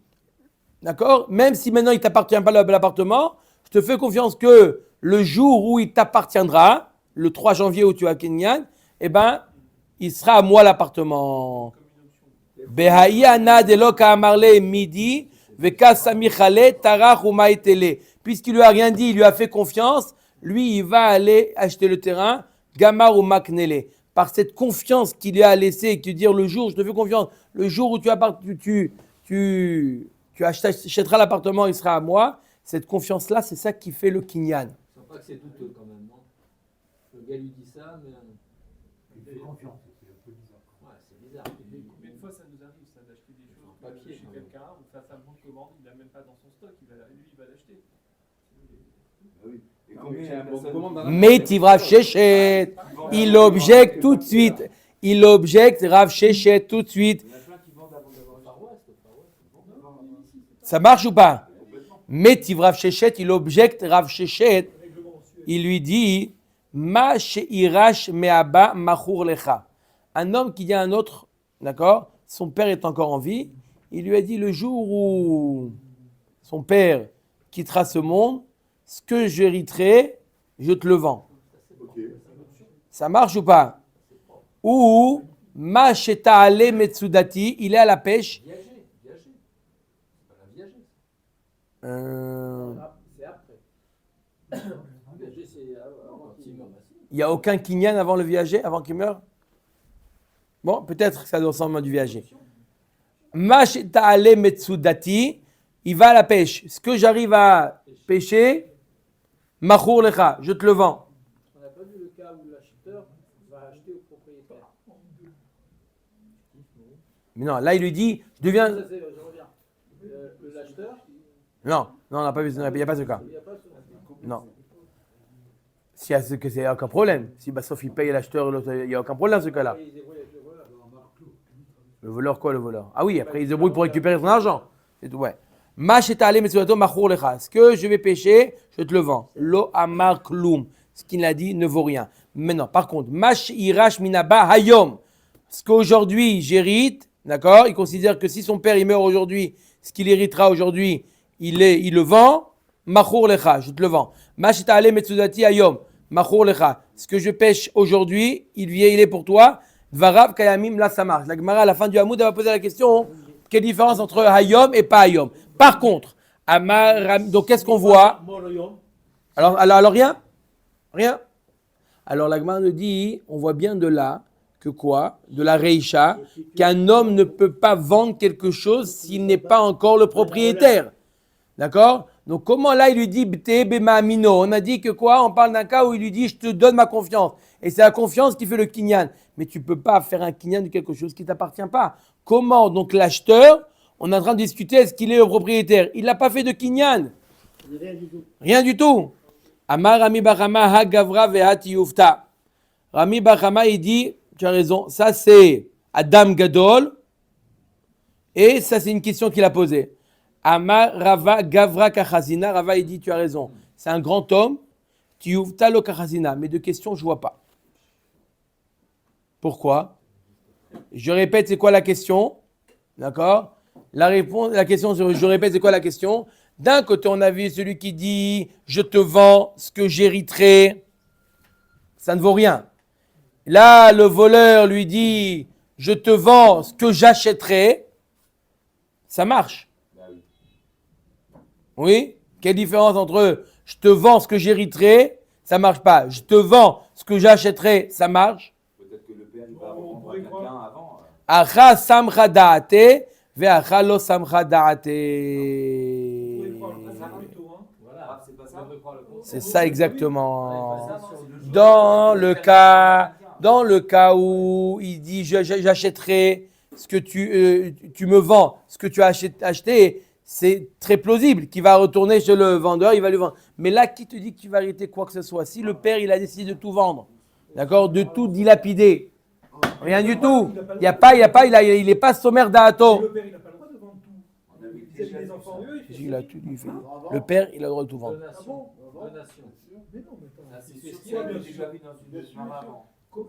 d'accord? Même si maintenant il ne t'appartient pas l'appartement, je te fais confiance que le jour où il t'appartiendra, le 3 janvier où tu as Kenyan, eh ben, il sera à moi l'appartement. Behaïana de loka amarle midi, veka samichale tarach ou maïtele. Puisqu'il lui a rien dit, il lui a fait confiance, lui il va aller acheter le terrain, gamar ou maknele. Par cette confiance qu'il lui a laissée, qui dire le jour, je te fais confiance, le jour où tu achèteras l'appartement, il sera à moi. Cette confiance-là, c'est ça qui fait le kinyan. Je sens pas que c'est douteux quand même, non? Le gars lui dit ça, mais. Il fait confiance, c'est un peu bizarre. Ouais, c'est bizarre. Combien de fois ça nous arrive ça d'acheter des choses Papier, chez non. quelqu'un, on fait un bon de commande, il n'a même pas dans son stock, lui il va l'acheter. Et combien il y a un bon de commande dans la Metiv Rav Shechet, il objecte tout de suite. Il objecte Rav Shechet tout de suite. Il y en a plein qui vendent avant d'avoir un Far West, Far West. Ça marche ou pas? Metiv Rav Shechet, il objecte Rav Shechet. Il lui dit Ma she'irash me'aba machur lecha. Un homme qui dit à un autre, d'accord, son père est encore en vie, il lui a dit le jour où son père quittera ce monde, ce que j'hériterai, je te le vends. Ça marche ou pas? Ou ma she'ta'ale metsudati, il est à la pêche. Viager. C'est pas la viager. C'est après. Viager, c'est avant qu'il meure. Il n'y a aucun kinyan avant le viager, avant qu'il meure? Bon, peut-être que ça doit ressembler à du viager. Ma she'ta'ale metsudati, il va à la pêche. Ce que j'arrive à pêcher, machur lecha, je te le vends. On n'a pas vu le cas où l'acheteur va acheter au propriétaire. Mais non, là il lui dit, je deviens... Je reviens. L'acheteur, Non, on n'a pas vu, il n'y a pas ce cas. il n'y a pas ce. Non. S'il y a ce que c'est, il n'y a aucun problème. Si bah, sauf il paye l'acheteur, l'autre, il n'y a aucun problème dans ce cas-là. Il débrouille avec le voleur. Le voleur quoi, le voleur? Ah oui, après il se débrouille pour récupérer son argent. C'est tout, ouais. Ma she'ta'ale metsudato machur lecha. Ce que je vais pêcher, je te le vends. Lo amar klum. Ce qu'il a dit ne vaut rien. Maintenant, par contre, ma she'irash minaba hayom. Ce qu'aujourd'hui j'hérite, d'accord? Il considère que si son père il meurt aujourd'hui, ce qu'il héritera aujourd'hui, il le vend. Machur lecha, je te le vends. Ma she'ta'ale metsudati hayom. Machur lecha. Ce que je pêche aujourd'hui, il est pour toi. Varav kayamim, là ça marche. La Gemara à la fin du Hamoud, elle va poser la question quelle différence entre hayom et pas hayom. Par contre, donc qu'est-ce qu'on voit? Moroyom. Alors rien? Rien? Alors la Gemara nous dit, on voit bien de là que quoi? De la Reisha, qu'un homme ne peut pas vendre quelque chose s'il n'est pas encore le propriétaire. D'accord? Donc comment là il lui dit B'te bema amino? On a dit que quoi? On parle d'un cas où il lui dit je te donne ma confiance. Et c'est la confiance qui fait le kinyan. Mais tu ne peux pas faire un kinyan de quelque chose qui ne t'appartient pas. Comment donc l'acheteur, on est en train de discuter, est-ce qu'il est le propriétaire? Il n'a pas fait de kinyan. Rien du tout. Rien du tout. Amar Rami Bachama ha gavra vehati yufta. Rami Bachama il dit, tu as raison, ça c'est Adam Gadol. Et ça c'est une question qu'il a posée. Amar Rava Gavra Kachazina. Rava il dit, tu as raison, c'est un grand homme. Tiyufta lo Kachazina. Mais de questions, je ne vois pas. Pourquoi? Je répète, c'est quoi la question? D'accord? La question, je répète, c'est quoi la question? D'un côté, on a vu celui qui dit « Je te vends ce que j'hériterai ». Ça ne vaut rien. Là, le voleur lui dit « Je te vends ce que j'achèterai ». Ça marche. Oui? Quelle différence entre « Je te vends ce que j'hériterai », ça marche pas. « Je te vends ce que j'achèterai », ça marche. Peut-être que le père il va revendre à quelqu'un avant. Acha samcha da'ate ve'acha lo samcha da'ate. Voilà, c'est pas ça. C'est ça exactement. Dans le cas où il dit j'achèterai ce que tu me vends, ce que tu as acheté, c'est très plausible qu'il va retourner chez le vendeur, il va lui vendre. Mais là, qui te dit que tu vas arrêter quoi que ce soit? Si le père il a décidé de tout vendre, D'accord? De tout dilapider. Rien du tout. Il est pas sommaire d'Ato. Le père, il n'a pas le droit de vendre tout. Les enfants, eux, ils Il a tout lui fait. Le père, il a le droit de tout vendre. Donation. Mais non, mais attends. Ah, c'est sûr qu'il a déjà vu dans une maman.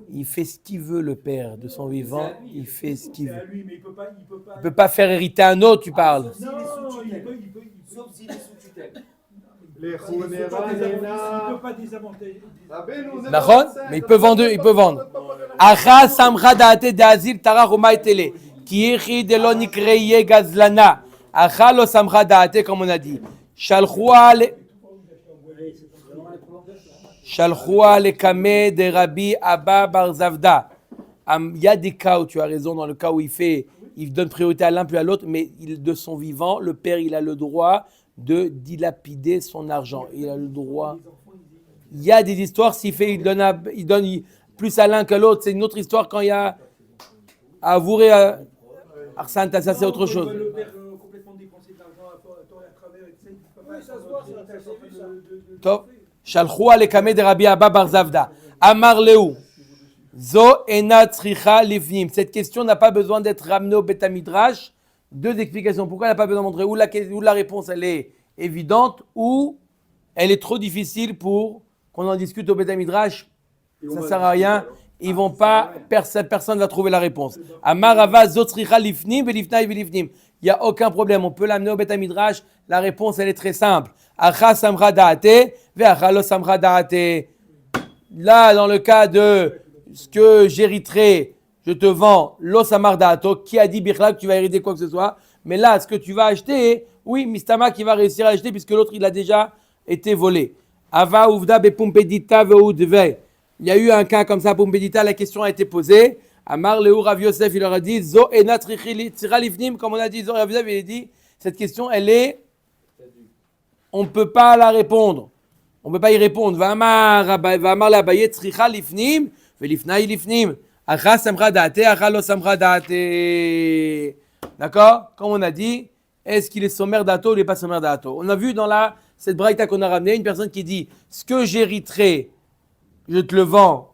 Il fait ce qu'il veut, le père, de son vivant. Il fait ce qu'il C'est à veut. lui, mais il peut pas. Il peut pas faire hériter un autre, tu parles. Sauf s'il est sous tutelle. Sauf s'il est sous tutelle. Les Il peut pas désavantager. D'accord? Mais il peut vendre, il peut vendre. Acha samcha daate d'azil tara roma etele. Ki ichi de lo nikreye gazlana. Acha lo samcha daate, comme on a dit. Shalchua le kame de Rabbi Abba Bar Zavda. Il y a des cas où tu as raison, dans le cas où il donne priorité à l'un puis à l'autre, mais de son vivant, le père, il a le droit de dilapider son argent. Il a le droit. Il y a des histoires, il donne plus à l'un que l'autre. C'est une autre histoire quand il y a à avouer Arsène, ça c'est autre chose. Le père complètement dépensé de l'argent à travers. Ça se voit, ça. Top. Shalchua le kame de Rabbi Abba Bar Zavda. Amar Leu. Zo ena tzricha livnim. Cette question n'a pas besoin d'être ramenée au Beth Midrash. Deux explications. Pourquoi elle n'a pas besoin de montrer où la réponse elle est évidente ou elle est trop difficile pour qu'on en discute au Beth Midrash. Ça ne sert à rien. Ils vont pas, personne ne va trouver la réponse. Amar Rava zo tzricha livnim velifnai velifnim. Il n'y a aucun problème. On peut l'amener au Beth Midrash. La réponse elle est très simple. Acha samra daate ve'acha lo samra daate. Là, dans le cas de ce que j'hériterai, je te vends lo samar daato. Qui a dit Birla que tu vas hériter quoi que ce soit? Mais là, ce que tu vas acheter, oui, Mistama qui va réussir à acheter puisque l'autre il a déjà été volé. Ava uvda be pumpedita ve'udve. Il y a eu un cas comme ça, pumpedita, la question a été posée. Amar Leu Rav Yosef, il leur a dit zo ena tzira lifnim, comme on a dit, zo Rav Yosef, il a dit cette question, elle est. On ne peut pas la répondre. On ne peut pas y répondre. Va'amar l'Abaye tzricha lifnim, ve'lifnai lifnim. Acha samra daate, acha lo samra daate. D'accord? Comme on a dit, est-ce qu'il est sommaire d'Ato ou il n'est pas sommaire d'Ato? On a vu dans cette braïta qu'on a ramenée, une personne qui dit ce que j'hériterai, je te le vends,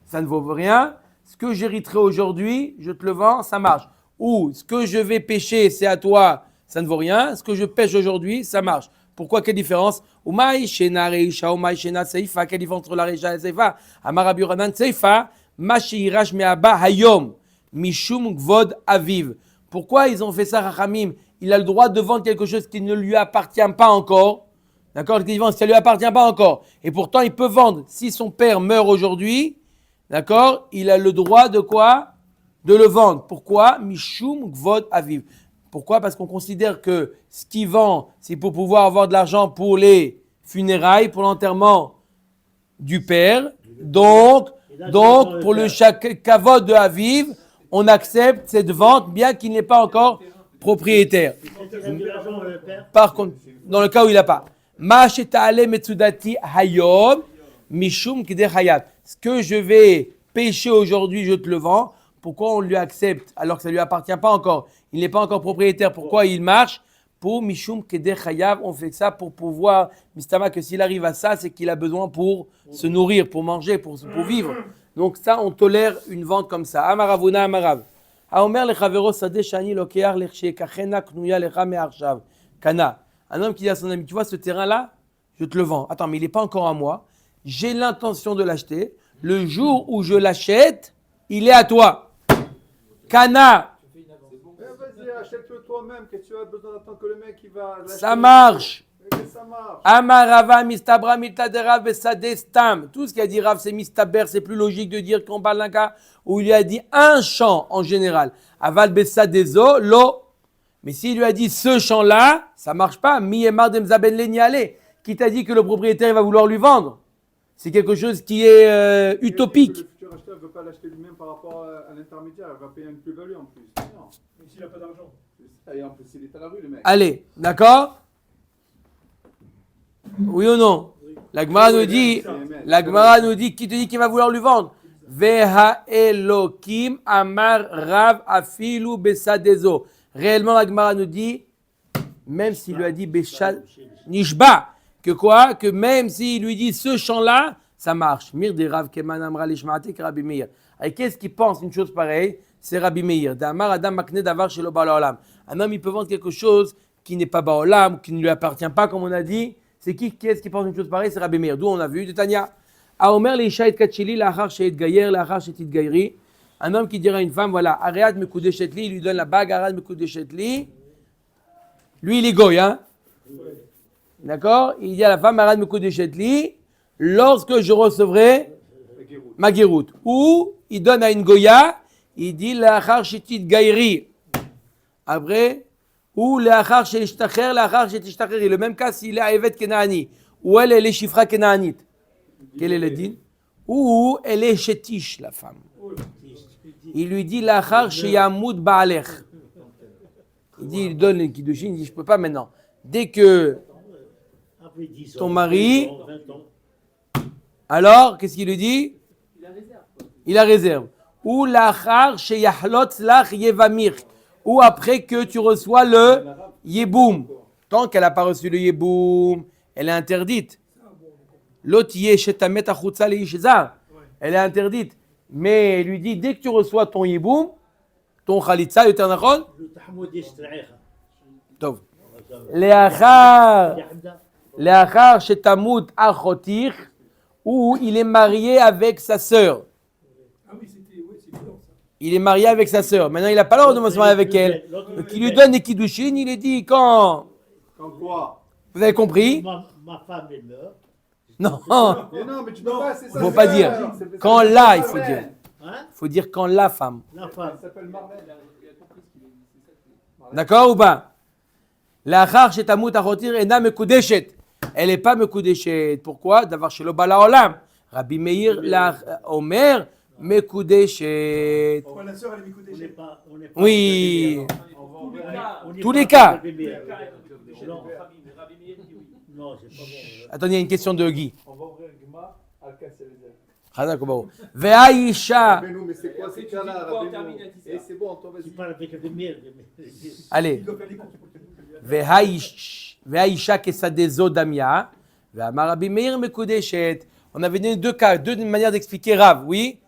ça ne vaut rien. Ce que j'hériterai aujourd'hui, je te le vends, ça marche. Ou ce que je vais pêcher, c'est à toi, ça ne vaut rien. Ce que je pêche aujourd'hui, ça marche. Pourquoi? Quelle différence? Umay shena reisha, umay shena seifa. Quelle différence entre la reisha et la seifa? Amar Rabbi Yochanan seifa, ma sheirash me'aba hayom, mishum gvod aviv. Pourquoi ils ont fait ça, Rachamim? Il a le droit de vendre quelque chose qui ne lui appartient pas encore. D'accord? Si ça ne lui appartient pas encore. Et pourtant, il peut vendre. Si son père meurt aujourd'hui, d'accord? Il a le droit de quoi? De le vendre. Pourquoi? Mishum gvod aviv. Pourquoi? Parce qu'on considère que ce qu'il vend, c'est pour pouvoir avoir de l'argent pour les funérailles, pour l'enterrement du père. Donc pour le kavod de Aviv, on accepte cette vente bien qu'il n'est pas encore propriétaire. Par contre, dans le cas où il n'a pas. Ma sheta'ale metsudati hayom mishum kideh hayat. Ce que je vais pêcher aujourd'hui, je te le vends. Pourquoi on lui accepte alors que ça ne lui appartient pas encore? Il n'est pas encore propriétaire. Pourquoi il marche? Pour Mishum Kedeh Chayav, on fait ça pour pouvoir, Mistama, que s'il arrive à ça, c'est qu'il a besoin pour se nourrir, pour manger, pour vivre. Donc ça, on tolère une vente comme ça. Amaravuna Amarav. Aomer lechavero sadeh shani lokear lechekachena knuya lecha me'arshav. Kana. Un homme qui dit à son ami, tu vois ce terrain-là, je te le vends. Attends, mais il n'est pas encore à moi. J'ai l'intention de l'acheter. Le jour où je l'achète, il est à toi. Kana. Vas-y, achète-le toi-même, que tu as besoin d'attendre que le mec il va l'acheter. Ça marche. Ça marche. Amarava mistabra mitadera besade stam. Tout ce qu'il a dit Rav, c'est mistaber, c'est plus logique de dire qu'on parle d'un cas où il lui a dit un champ en général. Aval besadezo, lo. Mais s'il lui a dit ce champ-là, ça marche pas. Mi emar demzaben leniale. Qui t'a dit que le propriétaire il va vouloir lui vendre? C'est quelque chose qui est utopique. Le futur acheteur ne veut pas l'acheter lui-même par rapport à l'intermédiaire, il va payer une plus-value en plus. Non. Mais s'il n'a pas d'argent. Et en plus, il est à la rue, le mec. Allez, d'accord? Oui ou non? La Gemara nous dit, qui te dit qu'il va vouloir lui vendre? Veha Elokim Amar Rav Afilu Besadezo. Réellement, la Gemara nous dit, même s'il lui a dit Beshad Nishba, que quoi? Que même s'il lui dit ce champ-là, ça marche. Mir de Rav Keman Amra Lishmaati Rabbi Meir. Et qu'est-ce qui pense une chose pareille? C'est Rabbi Meir. D'Amar Adam Makne Davar Shelo Ba'olam. Un homme, il peut vendre quelque chose qui n'est pas Ba'olam, qui ne lui appartient pas, comme on a dit. C'est qui est-ce qui pense une chose pareille? C'est Rabbi Meir. D'où on a vu de Tanya. Aomer Leisha et Kachili, Lachar Sheit Gayer, Lachar Sheit Gairi. Un homme qui dirait à une femme, voilà, Ariad Mekudeshetli, il lui donne la bague, Ariad Mekudeshetli. Lui, il est goy, hein? D'accord? Il dit à la femme, Ariad Mekudeshetli, lorsque je recevrai ma guéroute. Ou, il donne à une goya, il dit, Lachar Sheit Gairi. Après, ou Lachar Sheit Ishtacher, Lachar Sheit Ishtacheri. Le même cas s'il est à Evet Kenaani, ou elle est Shifra Kenaanit. Quel est le din? Ou elle est chétiche, la femme. Il lui dit Lachar sheyamud ba'alech. Il donne le kiddushin, il dit je peux pas maintenant. Dès que ton mari, alors qu'est-ce qu'il lui dit? Il la réserve. Ou lachar sheyahlot lach yevamir. Ou après que tu reçois le yeboum. Tant qu'elle n'a pas reçu le yeboum, elle est interdite. L'autre y est shetamet achutza leishzar. Elle est interdite. Mais il lui dit, dès que tu reçois ton yiboum, ton khalitza, le ternachon, tov. Leachar shetamut achotir, où il est marié avec sa sœur. Ah oui, c'est violent ça. Il est marié avec sa sœur. Maintenant, il n'a pas l'ordre de se marier avec elle. Donc, il lui donne des kiddushin, il lui dit, quand Quand quoi? vous avez compris? Ma femme est meurt. Non, Mais non, mais tu peux pas, c'est ça. il ne faut pas dire. Quand là, il faut dire. Hein? Il faut dire quand la femme. La femme. Il s'appelle Marvel. D'accord ou pas? L'achar shetamut achotir ena mekudeshet. Elle n'est pas mekudeshet. Pourquoi? D'avoir chez le bala olam. Rabbi Meir la omer mekudeshet. Pourquoi la sœur elle est On n'est Mikoudéché? pas. Oui. On n'est Tous pas les cas. Rabbi Meir. Non, c'est pas bon. Attendez, il y a une question de Guy. On va ouvrir Gma, Al-Kasselzer. Chazak Obaou. Ve'aisha. Mais nous, mais c'est quoi ces cas-là? Et c'est bon, toi, Tu vas-y. parles avec Rabbi Meir. Allez. Il doit faire des courses pour Ve'aisha kesadezo damia. Ve'amar Rabbi Meir mekudeshet. On avait donné deux cas, deux manières d'expliquer Rav, oui?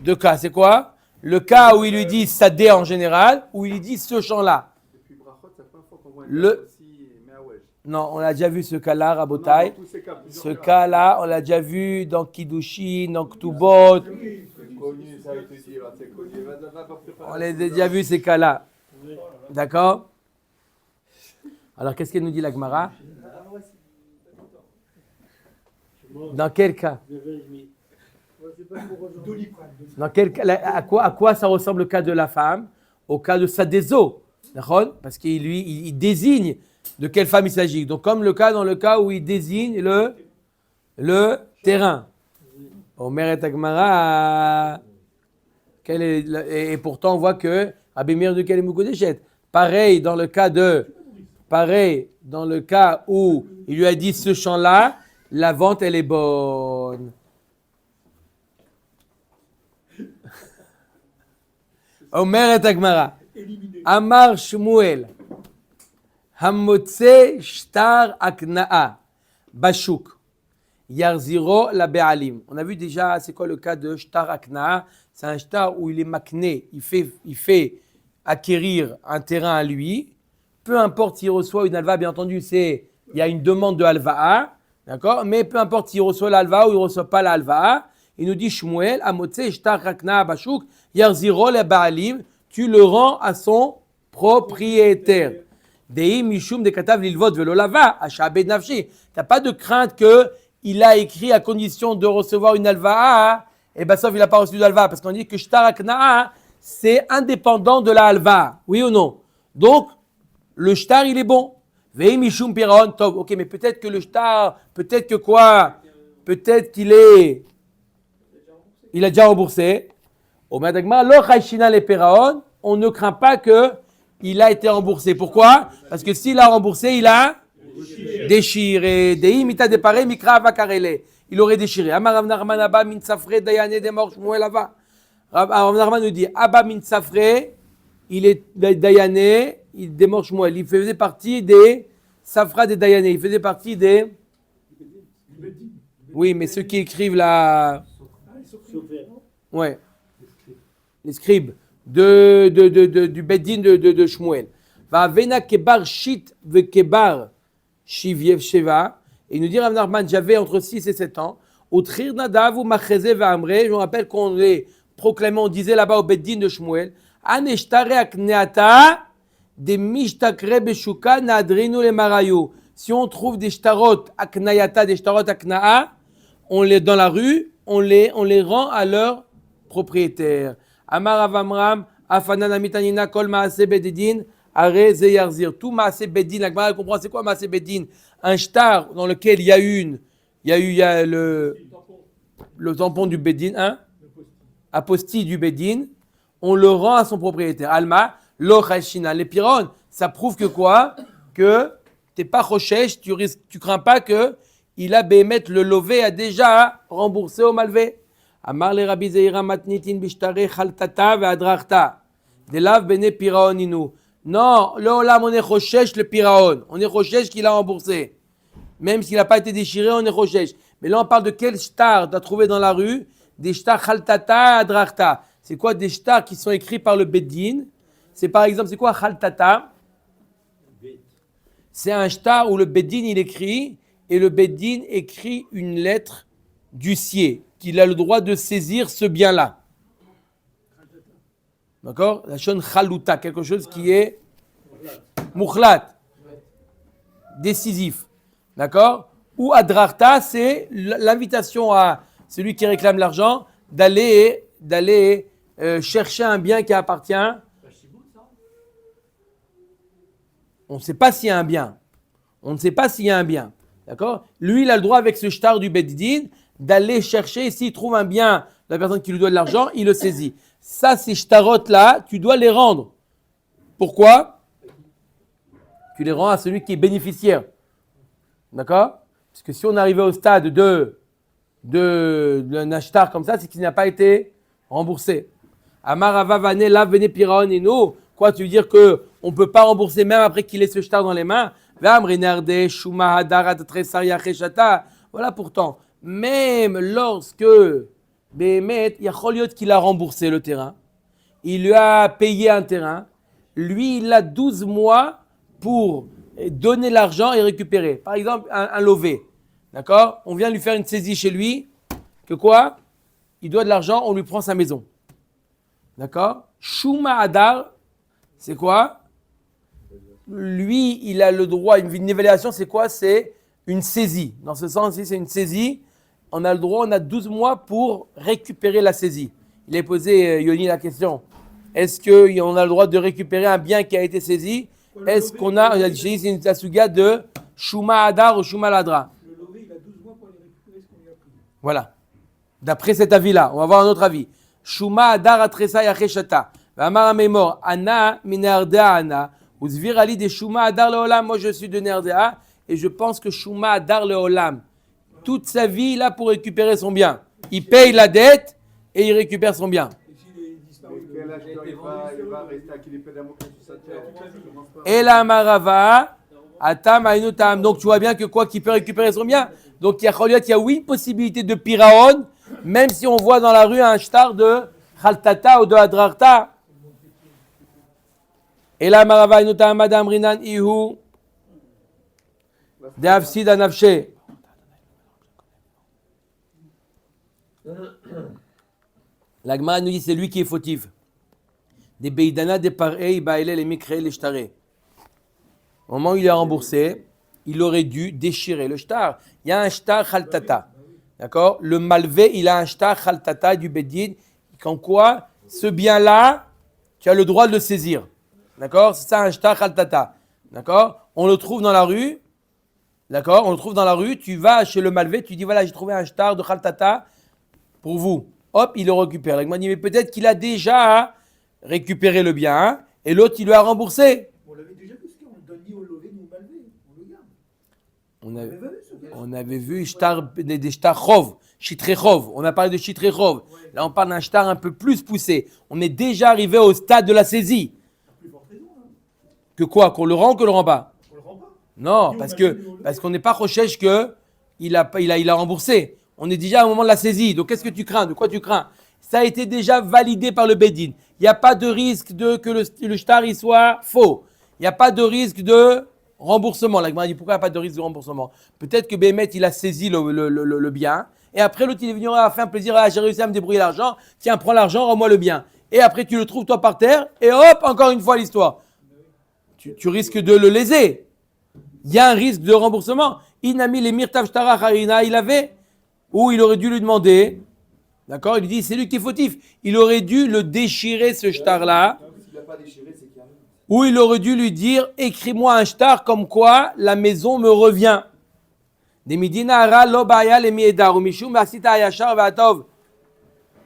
Deux cas, c'est quoi? Le cas où il lui dit sadé en général, où il lui dit ce chant-là. Depuis Brachot, c'est la première fois qu'on voit Le- une aussi, mais ah ouais. Non, on a déjà vu ce cas-là, Rabotai. Dans tous ces cas, Ce plusieurs cas-là, on l'a déjà vu dans Kiddushin, dans Ktubot. C'est connu, ça, il te dit, là, c'est connu. Va préparer. On les a déjà vu ces cas-là. D'accord? Alors, qu'est-ce qu'elle nous dit la Gemara? Dans quel cas? Dans quel cas? À quoi ça ressemble le cas de la femme? Au cas de Sadézo. D'accord? Parce qu'il il désigne de quelle femme il s'agit. Donc, comme dans le cas où il désigne le terrain. Omer et Agmara. Et pourtant, on voit que Rabbi Meir de Kelemukudeshet. Pareil dans le cas où il lui a dit ce chant-là, la vente elle est bonne. Omer et Agmara. Amar Shmuel. Hamotse shtar akna'a. Bashuk. Yarziro la be'alim. On a vu déjà, c'est quoi le cas de shtar akna'a? C'est un shtar où il est makné, il fait acquérir un terrain à lui. Peu importe s'il reçoit une alva, bien entendu, il y a une demande de alva'a, d'accord? Mais peu importe s'il reçoit l'alva ou il ne reçoit pas l'alva'a, il nous dit Shmuel, Amotse shtar akna'a bashuk, yarziro la be'alim, tu le rends à son propriétaire. Dei mishum de katav lilvot velo lava, ashabed nafshi. T'as pas de crainte que il a écrit à condition de recevoir une alva, et ben sauf il n'a pas reçu d'alva, parce qu'on dit que shtar akna'a, c'est indépendant de la alva, oui ou non? Donc le shtar il est bon. Vei mishum piraon tov. Ok, mais peut-être que le shtar, peut-être que quoi? Peut-être qu'il il a déjà remboursé. Au Madagma, lo chayshina le piraon, on ne craint pas que il a été remboursé. Pourquoi? Parce que s'il a remboursé, il a déchiré. Dei mita depare mikra vakarele. Il aurait déchiré. Amar Rav Nachman Abba min safre dayane demor Shmuel Ava. Rav Nachman nous dit Abba min safre, il est dayane, il demor Shmuel. Il faisait partie des safra des dayane. Il faisait partie des Oui, mais ceux qui écrivent la... Souffert. Ouais. Les scribes du Beddin de Shmuel. Va vena kebar shit ve kebar shivyev sheva. Et il nous dit Rav Nachman, j'avais entre 6 et 7 ans. Au trir nadav ou macheze ve amre. Je me rappelle qu'on les proclamait, on disait là-bas au Beddin de Shmuel. Aneshtare akneata de mishtakre beshuka nadrinu le marayu. Si on trouve des shtarot aknayata, des shtarot aknaa, on les dans la rue, on les rend à leur propriétaire. Amar Avamram, Afanan Amitanina, Kol Maase Bedidin, Are Zeyarzir. Tout Maase Bedin, la Gemara comprend c'est quoi Maase Bedin? Un shtar dans lequel il y a le tampon du Bedin, hein? Apostille du Bedin, on le rend à son propriétaire. Alma, Lo Chashina. Les piron, ça prouve que quoi? Que t'es pas Rochesh, tu crains pas que il a bémet le lové a déjà remboursé au malvé. Amar le Rabbi Zeira matnitin bishtare chaltata ve'adrachta. Delav bene piraoninu. Non, le olam on est rochesh le piraon. On est rochesh qu'il a remboursé. Même s'il n'a pas été déchiré, on est rochesh. Mais là on parle de quel shtar tu as trouvé dans la rue? Des shtar chaltata adrachta. C'est quoi des stars qui sont écrits par le Beddin? C'est par exemple, c'est quoi Khaltata? C'est un star où le Beddin il écrit et le Beddin écrit une lettre d'huissier qu'il a le droit de saisir ce bien-là. D'accord? La shon Khaluta, quelque chose qui est mukhlat, décisif. D'accord? Ou Adrarta, c'est l'invitation à celui qui réclame l'argent d'aller chercher un bien qui appartient. On ne sait pas s'il y a un bien. On ne sait pas s'il y a un bien. D'accord? Lui, il a le droit avec ce shtar du Beddin d'aller chercher. Et s'il trouve un bien, la personne qui lui doit de l'argent, il le saisit. Ça, ces shtarot-là, tu dois les rendre. Pourquoi? Tu les rends à celui qui est bénéficiaire. D'accord? Parce que si on arrivait au stade d'un shtar comme ça, c'est qu'il n'a pas été remboursé. Amarava vane la vene piraon et nous. Quoi, tu veux dire que on peut pas rembourser même après qu'il ait ce shtar dans les mains? Voilà pourtant, même lorsque Béhémet, il y a Choliot qu'il a remboursé le terrain, il lui a payé un terrain, lui il a 12 mois pour donner l'argent et récupérer. Par exemple, un lové, d'accord? On vient lui faire une saisie chez lui, que quoi? Il doit de l'argent, on lui prend sa maison. D'accord? Shuma Adar, c'est quoi? Lui, il a le droit, une évaluation, c'est quoi? C'est une saisie. Dans ce sens-ci, c'est une saisie. On a le droit, on a 12 mois pour récupérer la saisie. Il a posé, Yoni, la question. Est-ce qu'on a le droit de récupérer un bien qui a été saisi? Est-ce qu'on a, c'est une tasuga de Shuma Adar ou Shuma Ladra? Le lové, il a 12 mois pour aller récupérer ce qu'on lui a pris. Voilà. D'après cet avis-là, on va voir un autre avis. Shuma Adar Atresa Yacheshata. Vamar Memor, Anna Minardea Anna. Uzvir Ali de Shuma Adar Leolam. Moi, je suis de Nerdea et je pense que Shuma Adar Leolam. Toute sa vie, il a pour récupérer son bien. Il paye la dette et il récupère son bien. Et s'il est disparu, Quel âge il va rester à qu'il est pédamoqué sur sa terre? Et la Marava, Atam Aïnotam. Donc, tu vois bien que quoi qu'il peut récupérer son bien. Donc, il y a oui une possibilité de piraon, même si on voit dans la rue un shtar de Khaltata ou de Adrarta. Et la Marava Aïnotam, Madame Rinan Ihu, de Afsid Anafshe. La Gemara nous dit c'est lui qui est fautif. Des beidana, des parei, baile, les mikre, les shtaré. Au moment où il a remboursé, il aurait dû déchirer le shtar. Il y a un shtar khaltata. D'accord? Le malvé, il a un shtar khaltata du bedin. Comme quoi, ce bien-là, tu as le droit de le saisir. D'accord? C'est ça un shtar khaltata. D'accord? On le trouve dans la rue. D'accord? On le trouve dans la rue. Tu vas chez le malvé, tu dis voilà, j'ai trouvé un shtar de khaltata pour vous. Hop, il le récupère. La Gemara dit mais peut-être qu'il a déjà récupéré le bien hein, et l'autre il lui a remboursé. on l'avait déjà vu, on ne le donne ni au lové ni au malvé. On le garde. On avait vu des shtar chov, shitre chov. On a parlé de shitre chov. Là on parle d'un shtar un peu plus poussé. On est déjà arrivé au stade de la saisie. Plus forte raison. Hein. Que quoi? Qu'on le rend ou qu'on le rend pas? On le rend pas. Non, parce qu'on n'est pas recherche que il a remboursé. On est déjà au moment de la saisie. Donc, qu'est-ce que tu crains? De quoi tu crains? Ça a été déjà validé par le Bedin. Il n'y a pas de risque que le shtar il soit faux. Il n'y a pas de risque de remboursement. La Gemara dit pourquoi il n'y a pas de risque de remboursement? Peut-être que Béhémet, il a saisi le bien. Et après, l'autre, il est venu à faire un plaisir. Ah, j'ai réussi à me débrouiller l'argent. Tiens, prends l'argent, rends-moi le bien. Et après, tu le trouves toi par terre. Et hop, encore une fois l'histoire. Tu risques de le léser. Il y a un risque de remboursement. Inami les mirtav shtara harina, il avait, ou il aurait dû lui demander, d'accord, il lui dit c'est lui qui est fautif, il aurait dû le déchirer ce shtar-là, ou il aurait dû lui dire écris-moi un shtar comme quoi la maison me revient. Des midina ara lo baya le miedar, ou mishum asita ayashar va'atov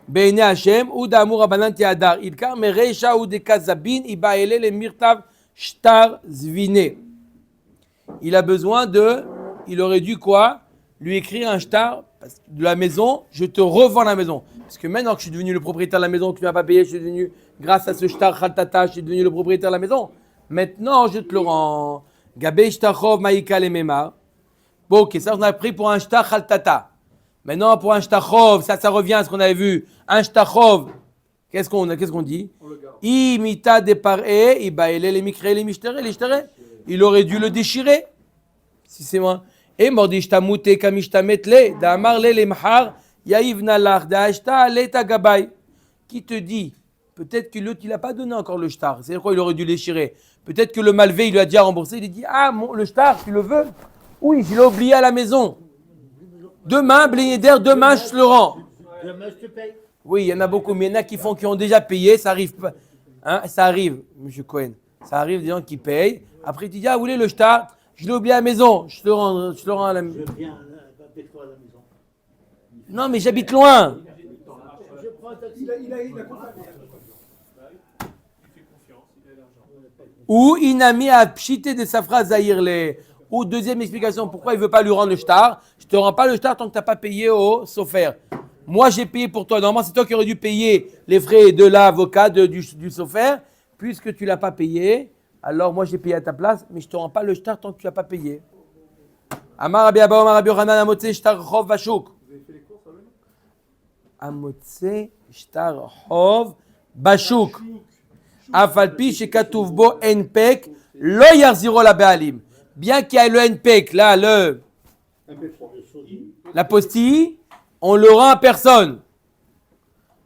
beine Hashem, ou d'amur abanan tiadar, il kar mereisha ou de kazabin, ibaele le mirtav shtar zvine. Il a besoin il aurait dû quoi? Lui écrire un shtar de la maison, je te revends la maison. Parce que maintenant que je suis devenu le propriétaire de la maison, que tu ne m'as pas payé, je suis devenu, grâce à ce shtar khaltata, je suis devenu le propriétaire de la maison. Maintenant, je te le rends. Gabé shtachov maïka le memar. Bon, ok, ça on a pris pour un shtar khaltata. Maintenant, pour un shtachov, ça revient à ce qu'on avait vu. Un shtachov, qu'est-ce qu'on dit? Imita de par'e, ibaele les mikre les mishtere, les shtere. Il aurait dû le déchirer, si c'est moi. Et mordishtamute kamishtametle, d'amarle les mahar, yaivna lach, d'ashta leta gabay. Qui te dit? Peut-être que l'autre, il n'a pas donné encore le shtar. C'est quoi, il aurait dû le déchirer. Peut-être que le malvé, il lui a déjà remboursé. Il a dit, ah, le shtar, tu le veux? Oui, je l'ai oublié à la maison. Demain, Blénéder, demain, je te le rends. Demain, je te paye. Oui, il y en a beaucoup, mais il y en a qui ont déjà payé, ça arrive pas. Hein, ça arrive, M. Cohen. Ça arrive des gens qui payent. Après, tu dis, ah, vous voulez le shtar? Je l'ai oublié à la maison. Je te le rends à la maison. Je viens avec toi à la maison. Non, mais j'habite loin. Je prends un taxi. Il a compris. Ou inami a pchité de sa phrase Zahirle. Ou deuxième explication, pourquoi il ne veut pas lui rendre le shtar? Je ne te rends pas le shtar tant que tu n'as pas payé au sofer. Moi, j'ai payé pour toi. Normalement, c'est toi qui aurais dû payer les frais de l'avocat, du sofer. Puisque tu ne l'as pas payé, alors moi, j'ai payé à ta place, mais je ne te rends pas le shtar tant que tu n'as pas payé. Amar Rabbi Abba, Amar Rabbi Yochanan, Amotse shtar chov bashuk. Amotse shtar chov bashuk. Afalpi shekatuv bo enpek lo yarziro la be'alim. Bien qu'il y ait le enpek, là, la postille, on le rend à personne.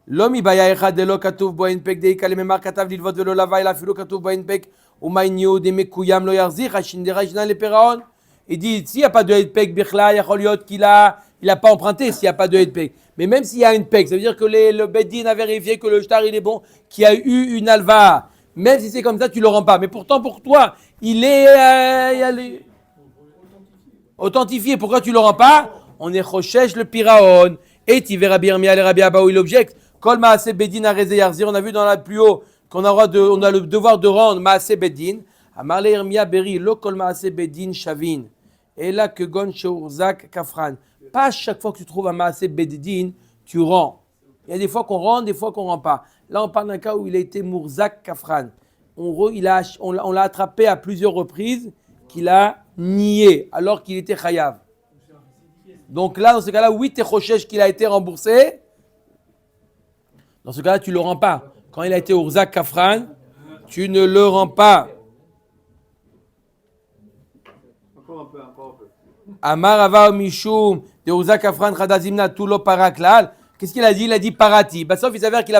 L'homme ibaya echad de lo katuv bo enpek de ikale memar katav lilvot velo lavai la filo katuv bo enpek umainyo de mekuyam lo yarzir hashindera jna le peraon. Il dit s'il n'y a pas de enpek bichla yacholiot qu'il a pas emprunté s'il n'y a pas de enpek. Mais même s'il y a un enpek, ça veut dire que le beddin a vérifié que le shtar il est bon, qu'il y a eu une alva. Même si c'est comme ça, tu ne le rends pas. Mais pourtant, pour toi, il est authentifié. Pourquoi tu ne le rends pas? On est chochesh le piraon. Et tu verras bien, le Rabbi Abba, où il objecte. Kol maase bedin a rezé yarzir. On a vu dans la plus haut qu'on a le devoir de rendre maase bedin. Amarle Irmia Beri, lo kol maase bedin shavin. Et là, que gon sheurzak kafran. Pas chaque fois que tu trouves un maase bedin, tu rends. Il y a des fois qu'on rend, des fois qu'on ne rend pas. Là, on parle d'un cas où il a été Mourzak Kafran. On l'a attrapé à plusieurs reprises qu'il a nié alors qu'il était Chayav. Donc là, dans ce cas-là, oui, t'es Chochesh qu'il a été remboursé. Dans ce cas-là, tu ne le rends pas. Quand il a été Mourzak Kafran, tu ne le rends pas. Encore un peu. Amar Ava Mishum, de Mourzak Kafran, Khadazimna, Tulo Paraklal. Qu'est-ce qu'il a dit? Il a dit Parati. Sauf il s'avère qu'il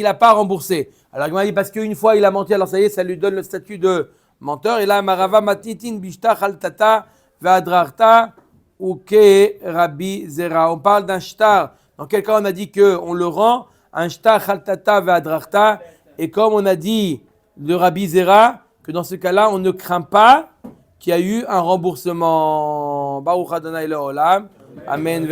n'a pas remboursé. Alors il m'a dit parce qu'une fois il a menti, alors ça y est, ça lui donne le statut de menteur. Et là, Marava Matitin Bishta Khaltata Vadrarta Uke Rabbi Zera. On parle d'un shtar. Dans quel cas on a dit qu'on le rend? Un shtar Khaltata Vadrarta. Et comme on a dit de Rabbi Zera, que dans ce cas-là, on ne craint pas qu'il y a eu un remboursement. Baruch Adonai Le'olam. Amen.